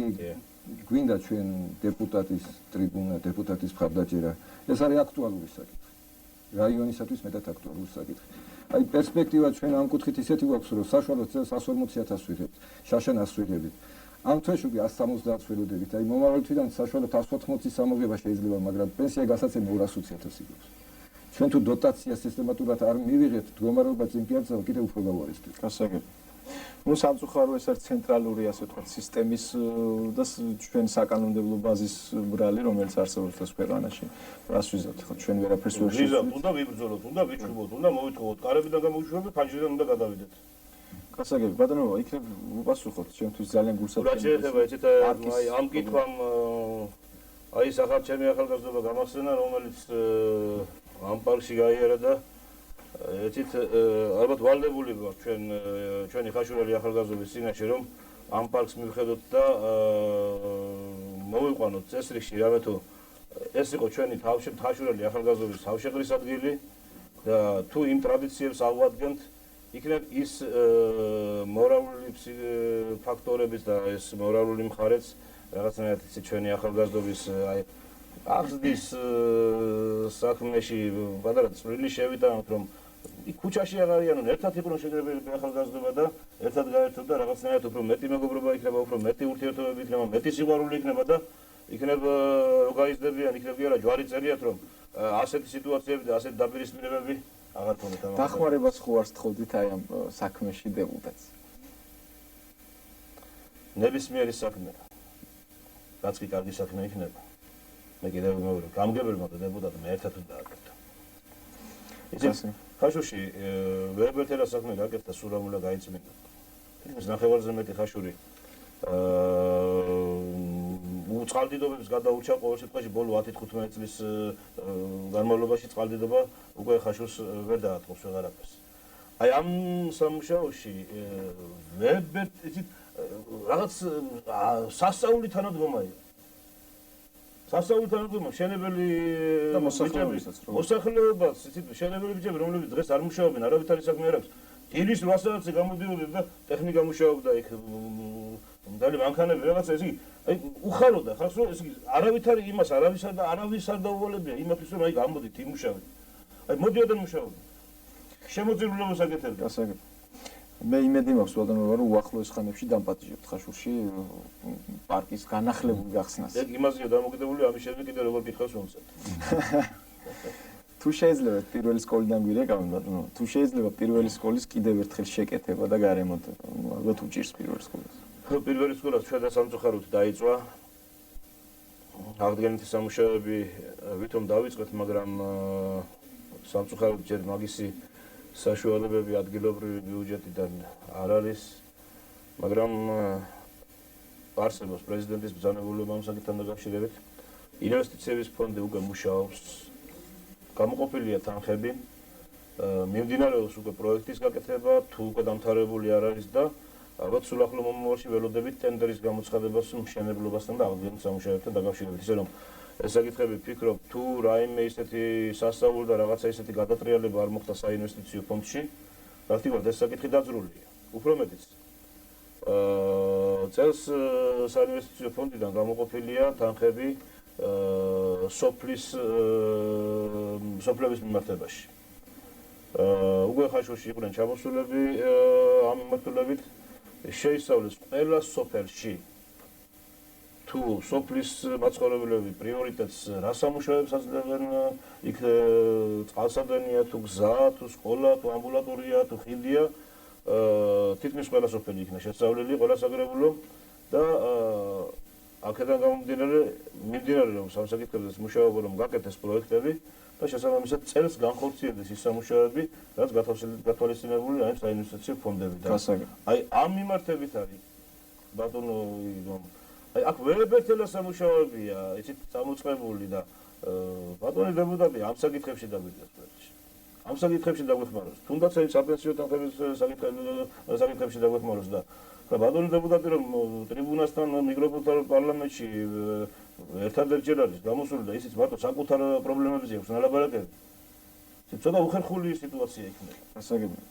C: გვინდა ჩვენ დეპუტატის ტრიბუნა, დეპუტატის მხარდაჭერა. ეს არის აქტუალური საკითხი. რაიონისათვის მეტად აქტუალური საკითხი. აი პერსპექტივა ჩვენ ამ კუთხით ისეთი გვაქვს რომ საშუალო წელს 140.000 ვიღებთ, შაშანას ვიღებთ. ამ თვეში 170 ველოდებით, აი მომავალ თვიდან საშუალოდ 180-ის ამოღება შეიძლება, მაგრამ პენსია გასაცემი 220.000 იქნება. ჩვენ თუ დოტაცია სისტემატურად არ მივიღებთ, მდგომარეობა წინ კი კიდევ უფრო გავარესდება.
A: გასაგები. ნუ სამწუხარო ეს არის ცენტრალური, ასე ვთქვათ, სისტემის და ჩვენ საკანონმდებლო ბაზის ბრალი, რომელიც არსებობს ეს ქვეყანაში. რას ვიზავთ ხო? ჩვენ ვერაფერს ვერ
B: ვიზავთ, უნდა ვიბრძოლოთ, უნდა ვიჩვენოთ, უნდა მოვიტყუოთ, კარებიდან გამოუშვებთ, ფანჯრიდან უნდა გადავიდეთ.
A: გასაგები, ბატონო, იქნებ უპასუხოთ, ჩვენთვის ძალიან გულსაფრთხო.
B: რა შეიძლება იცით, აი ამ კითხვამ აი სახარ ჩემი ახალგაზრდობა გამახსენა, რომელიც ამ პარკში გაიარა და იცით, ალბათ ვალდებული ვარ ჩვენი ხაშურელი ახალგაზრდობის წინაშე, რომ ამ პარკს მივხედოთ და მოვიყვანოთ წესრიგში, რამე თუ ეს იყო ჩვენი ხაშურელი ახალგაზრდობის თავშეყრის ადგილი და თუ იმ ტრადიციებს ავუადგენთ, იქნებ ის მორალური ფაქტორების და ეს მორალური მხარეც რაღაცნაირად იცი ჩვენი ახალგაზრდობის აი აღზრდის საქმეში პატარა წვრილი შევიტანოთ, რომ იქ ქუჩაში არ არიანონ, ერთად იყვნენ შეგრებილი ახალგაზრდობა და ერთად გაერთოთ და რაღაცნაირად უფრო მეტი მეგობრობა იქნება, უფრო მეტი ურთიერთობები იქნება, მეტი სიყვარული იქნება და იქნებ რო გაიზრდებიან, იქნებ კი არა ჯვარი წერიათ, რომ ასეთი სიტუაციები და ასეთი დაპირისპირებები აღარ ქონდეთ ამ.
A: დახმარებას ხო არ სთხოვდით აი ამ საქმეში დეპუტატს?
B: ნებისმიერი საქმე. რაც კი კარგი საქმე იქნება. მე კიდევ მეგობრებო, გამგებელმა და დეპუტატმა ერთად უნდა აკეთო. იცით, ხაშურში ვერაფერთ რა საქმე გაკეთდა, სურამულა გაიწმინდა. ეს ნახევარზე მეტი ხაშური წყალდიდობებს გადაურჩა ყოველ შემთხვევაში ბოლო 10-15 წლის განმავლობაში წყალდიდობა უკვე ხაშურს ვერ დაატყობს ვეღარაფერს. აი ამ სამუშაოში ვერაფერთ იცით რაღაც სასწაული თანადგომა იყო. სასწაული თანადგომა მშენებელი
A: და მოსახლეობასაც რო.
B: მოსახლეობაც იცით მშენებელი ბიჭები რომლებიც დღეს არ მუშაობენ, არავითარი საქმე არ აქვს. დილის 8-ზე გამოდიოდნენ და ტექნიკა მუშაობდა იქ მდალი მანქანები რაღაცა ეს იგი აი უხაროდა ხალხს რომ ეს იგი არავითარი იმას არავის არ დაუვალებია იმათვის რომ აი გამოდით იმუშავეთ. აი მოდიოდნენ მუშაობდნენ. შემოწირულობას აკეთებდნენ.
A: გასაგები. მე იმედი მაქვს ბატონო რომ უახლოეს ხანებში დამპატიჟებთ ხაშურში პარკის განახლებული გახსნას.
B: ეგ იმაზეა დამოკიდებული ამის შემდეგ კიდე როგორ კითხავს მომწევ.
A: თუ შეიძლება პირველი სკოლიდან გვირეკავენ ბატონო, თუ შეიძლება პირველი სკოლის კიდევ ერთხელ შეკეთება და გარემონტება, ალბათ უჭირს პირველი სკოლას.
B: პირველი სკოლა ჩვედა სამწუხაროდ დაიწვა. აღდგენითი სამუშაოები ვითომ დავიწყეთ, მაგრამ სამწუხაროდ ჯერ მაგისი საშუალებები ადგილობრივი ბიუჯეტიდან არ არის, მაგრამ არსებობს პრეზიდენტის ბრძანებულება ამ საკითხთან დაკავშირებით. ინვესტიციების ფონდი უკვე მუშაობს. გამოყოფილია თანხები მიმდინარეობს უკვე პროექტის გაკეთება, თუ უკვე დამთავრებული არ არის და ალბათ სულ ახლო მომავალში ველოდებით ტენდერის გამოცხადებას მშენებლობასთან და აღდგენით სამუშაოებთან დაკავშირებით. ისე რომ ეს საკითხები ვფიქრობ, თუ რაიმე ისეთი სასწაული და რაღაცა ისეთი გადატრიალება არ მოხდა საინვესტიციო ფონდში, პრაქტიკულად ეს საკითხი დაძრულია. უფრო მეტიც. წელს საინვესტიციო ფონდიდან გამოყოფილია თანხები სოფლების მიმართებაში. უკვე ხაშურში იყვნენ ჩამოსულები ამ მიმართულებით შეისწავლეს ყველა სოფელში თუ სოფლის მაცხოვრებლები პრიორიტეტს რა სამუშაოებს აძლევენ, იქ წყალსადენია, თუ გზა, თუ სკოლა, თუ ამბულატორია, თუ ხიდია, თითქმის ყველა სოფელი იქნა შესწავლილი, ყველა საგრებულო და აქედან გამომდინარე მიმდინარეობს ამ საკითხებზე მუშაობა, რომ გაკეთდეს პროექტები და შესაბამისად წელს განხორციელდეს ის სამუშაოები, რაც გათვალისწინებული არის საინვესტიციო ფონდებიდან. აი ამ მიმართებით არის ბატონო რომ აი აქ ვერაფერია სამუშაოებია, იცით წამოწყებული და ბატონი დეპუტატი ამ საკითხებში დაგვიწყდეს პროექტში. ამ საკითხებში დაგვეხმაროს. თუნდაც აი საპენსიო თანხების საკითხებში დაგვეხმაროს და ბატონი დეპუტატი რომ ტრიბუნასთან მიკროფონთან პარლამენტში ერთადერთჯერ არის გამოსული და ისიც მარტო საკუთარ პრობლემებზე აქვს ნალაპარაკები. ცოტა უხერხული სიტუაცია იქნება.
A: გასაგებია.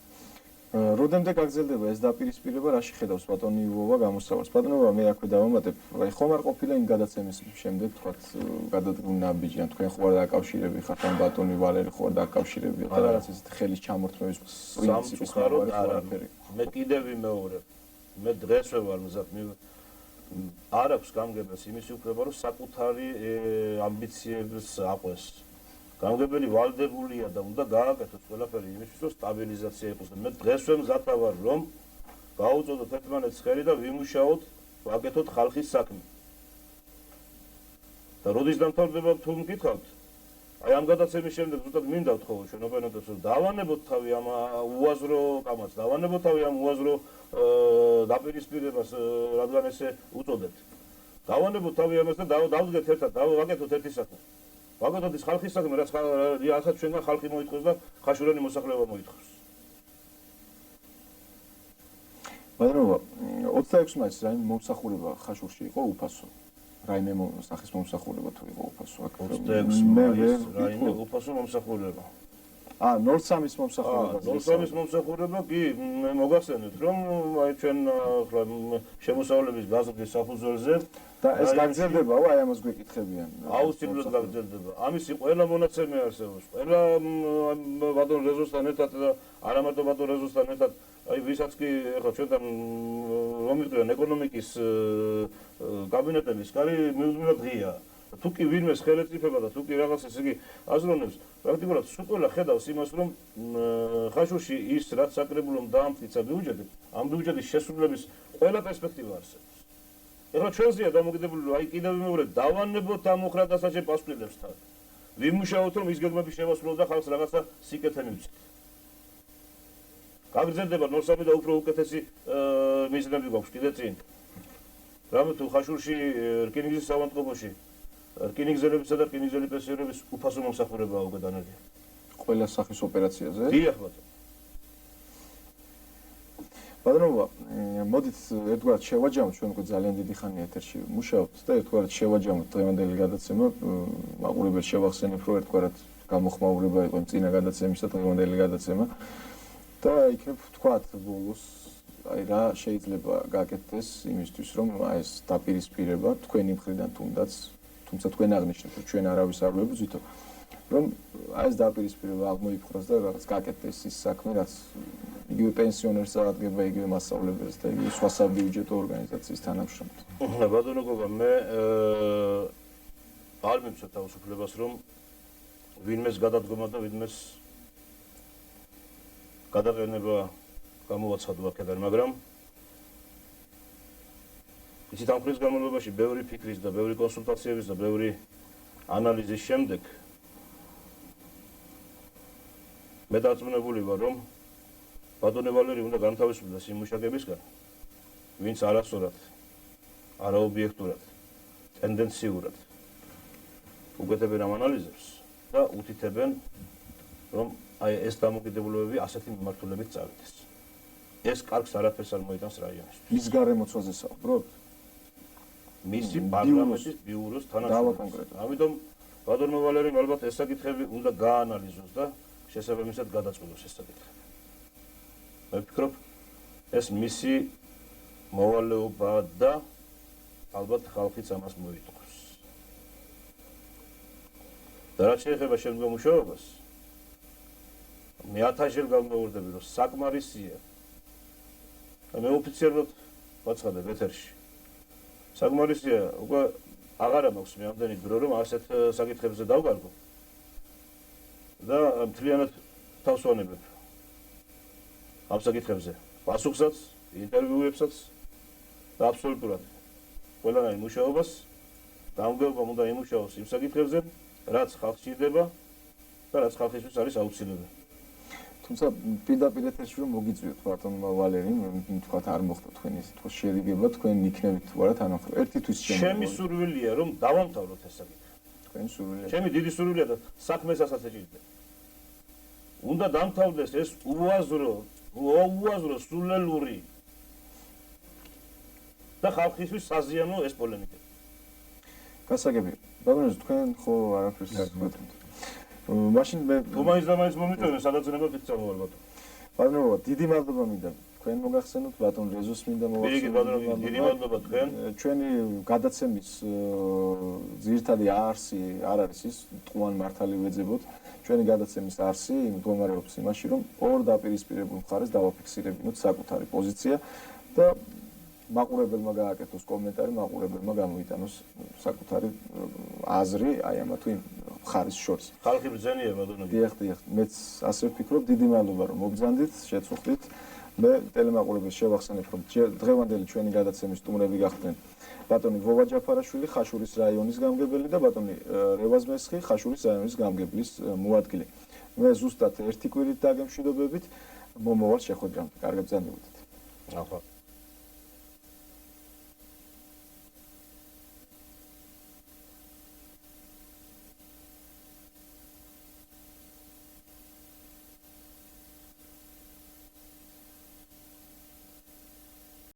A: როდემდე გაგრძელდება ეს დაპირისპირება, რაში ხედავს ბატონი იუოვა გამოსავალს? ბატონობა მე აქვე დავამატებ, აი ხომ არ ყოფილა იმ გადაცემის შემდეგ, თქვათ გადადგმული ნაბიჯი, ან თქვენ ხო არ დაკავშირები ხართ ან ბატონი ვალერი ხო არ დაკავშირებია და რაღაც ისეთი ხელის ჩამორთმევის პრინციპის
B: სამწუხაროდ არ არის. მე კიდევ ვიმეორებ. მე დღესვე ვარ მზად არ აქვს გამგებელს იმის უფლება, რომ საკუთარი ამბიციებს აყვეს. გამგებელი ვალდებულია და უნდა გააკეთოს ყველაფერი იმისთვის, რომ სტაბილიზაცია იყოს. მე დღესვე მზად ვარ, რომ გაუწოდოთ ერთმანეთს ხელი და ვიმუშაოთ, ვაკეთოთ ხალხის საქმე. და როდის დამთავრდება თუ მკითხავთ? აი ამ გადაცემის შემდეგ ზუსტად მინდა ვთხოვო ჩვენ ოპერატორებს, რომ დავანებოთ თავი ამ უაზრო კამათს, დავანებოთ თავი ამ უაზრო დაპირისპირებას, რადგან ესე უწოდებთ. დავანებოთ თავი ამას და დავდგეთ ერთად, დავაკეთოთ ერთი საქმე. ვაკეთოთ ის ხალხის საქმე, რაც ახლა ჩვენგან ხალხი მოითხოვს და ხაშურიანი მოსახლეობა მოითხოვს.
A: ბატონო, 26 მაისს რაიმე მომსახურება ხაშურში იყო უფასო. რაიმე სახის მომსახურება თუ იყო უფასო?
B: 26 მაისს რაიმე უფასო მომსახურება.
A: 03-ის მომსახურება.
B: 03-ის მომსახურება კი მე მოგახსენეთ, რომ აი ჩვენ ახლა შემოსავლების გაზრდის საფუძველზე
A: და ეს გაგრძელდებაო, აი ამას გვეკითხებიან.
B: აუცილებლად გაგრძელდება. ამისი ყველა მონაცემი არსებობს. ყველა ბატონ რეზოსთან ერთად და არა მარტო ბატონ რეზოსთან ერთად, აი ვისაც კი ახლა ჩვენთან რომ მიყრიან ეკონომიკის კაბინეტების კარი მიუძღვნად ღია. თუ კი ვინმეს ხელეწიფება და თუ კი რაღაცას იგი აზროვნებს, პრაქტიკულად სულ ყველა ხედავს იმას, რომ ხაშურში ის რაც საკრებულომ დაამტკიცა ბიუჯეტი, ამ ბიუჯეტის შესრულების ყველა პერსპექტივა არსებობს. ეხლა ჩვენზეა დამოკიდებული, რომ აი კიდევ მეორე დავანებოთ ამ უხრადასაჭერ პასპილებსთან. ვიმუშაოთ, რომ ის გეგმები შევასრულოთ და ხალხს რაღაცა სიკეთე მივცეთ. გაგრძელდება ნორსამი და უფრო უკეთესი მიზნები გვაქვს კიდე წინ. რამე თუ ხაშურში რკინიგზის საავადმყოფოში რკინიგზელებისა და რკინიგზელი პენსიონერების უფასო მომსახურებაა უკვე დანალია.
A: ყველა სახის ოპერაციაზე?
B: დიახ ბატონო.
A: ბატონო, მოდით ერთგვარად შევაჯამოთ, ჩვენ უკვე ძალიან დიდი ხანია ეთერში მუშაობთ და ერთგვარად შევაჯამოთ დღევანდელი გადაცემა. მაყურებელს შევახსენებ, რომ ერთგვარად გამოხმაურება იყო წინა გადაცემის და დღევანდელი გადაცემა. და იქნებ თქვათ ბოლოს აი რა შეიძლება გაკეთდეს იმისთვის, რომ აი ეს დაპირისპირება თქვენი მხრიდან თუმცა თქვენ აღნიშნეთ, რომ ჩვენ არავის არ ვებრძვითო, რომ აი ეს დაპირისპირება აღმოიფხვრას და რაღაც გაკეთდეს ის საქმე, რაც იგივე პენსიონერს აღდგება, იგივე მასწავლებელს და იგივე სხვა საბიუჯეტო ორგანიზაციის თანამშრომლებს.
B: ბატონო გოგა, მე არ მივცეთ თავისუფლებას, რომ ვინმეს გადადგომა და ვინმეს გადაყენება გამოვაცხადო აქედან, მაგრამ იცით ამ ხრის განმავლობაში ბევრი ფიქრის და ბევრი კონსულტაციების და ბევრი ანალიზის შემდეგ მე დარწმუნებული ვარ, რომ ბატონი ვალერი უნდა განთავისუფლდეს იმ მუშაკებისგან, ვინც არასწორად, არაობიექტურად, ტენდენციურად უკეთებენ ამ ანალიზებს და უთითებენ რომ აი ეს დამოკიდებულებები ასეთი მიმართულებით წავიდეს. ეს კარგს არაფერს არ მოიტანს რაიონისთვის.
A: მის გარემოცვაზე საუბრობთ?
B: მისი პარლამენტის ბიუროს თანამშრომლობა. ამიტომ ბატონო ვალერიმ ალბათ ეს საკითხები უნდა გაანალიზოს და შესაბამისად გადაწყვიტოს ეს საკითხები. მე ვფიქრობ, ეს მისი მოვალეობა და ალბათ ხალხიც ამას მოიტყვის. და რაც შეეხება შემდგომ მუშაობას, მე 1000-ჯერ გამოვარდები, რომ საკმარისია. მე ოფიციალურად ვაცხადებ ეთერში. საკმარისია, უკვე აღარა მაქვს მე ამდენი დრო, რომ ასეთ საკითხებზე დავგარგო. და მთლიანად თავს ვანებებ ამ საკითხებზე. პასუხსაც, ინტერვიუებსაც და აბსოლუტურად ყველანაირ მუშაობას გამგეობამ უნდა იმუშაოს იმ საკითხებზე, რაც ხალხს სჭირდება და რაც ხალხისთვის არის აუცილებელი.
A: თუმცა პირდაპირ ეთერში რომ მოგიწვიოთ ბატონ ვალერიმ, თქვათ არ მოხდა თქვენი სიტყვის შერიგება, თქვენ იქნებით თუ არა თანამხრობ. ერთი თვის
B: ჩემი სურვილია რომ დავამთავროთ ეს საკითხი.
A: თქვენი სურვილია.
B: ჩემი დიდი სურვილია და საქმესაც ეჭირდება. უნდა დამთავრდეს ეს უაზრო სულელური და ხალხისთვის საზიანო ეს პოლემიკა.
A: გასაგები. ბატონო, თქვენ ხო არაფერს არ გეტყვით. მაშინ მე
B: თუ მაინც და მაინც მომიწევენ სადაც ფიქრობ ალბათ.
A: ბატონო, დიდი მადლობა მინდა თქვენ მოგახსენოთ, ბატონ რეზოს მინდა
B: მოგახსენოთ. დიდი მადლობა თქვენ.
A: ჩვენი გადაცემის ძირითადი არსი არ არის ის ტყუან მართალი ვეძებოთ. ჩვენი გადაცემის არსი მდგომარეობს იმაში, რომ ორ დაპირისპირებულ მხარეს დავაფიქსირებინოთ საკუთარი პოზიცია და მაყურებელმა გააკეთოს კომენტარი, მაყურებელმა გამოიტანოს საკუთარი აზრი აი ამა თუ იმ მხარის შორის.
B: ხალხი ბრძენია ბატონო.
A: დიახ, მეც ასე ვფიქრობ, დიდი მადლობა რომ მობრძანდით, შეწუხდით. მე ტელემაყურებელს შევახსენებ, რომ დღევანდელი ჩვენი გადაცემის სტუმრები გახდნენ ბატონი ვოვა ჯაფარაშვილი, ხაშურის რაიონის გამგებელი და ბატონი რევაზ მესხი, ხაშურის რაიონის გამგებლის მოადგილე. მე ზუსტად ერთი კვირით დაგემშვიდობებით, მომავალ შეხვედრამდე. კარგად ბრძანდებით.
B: ახლა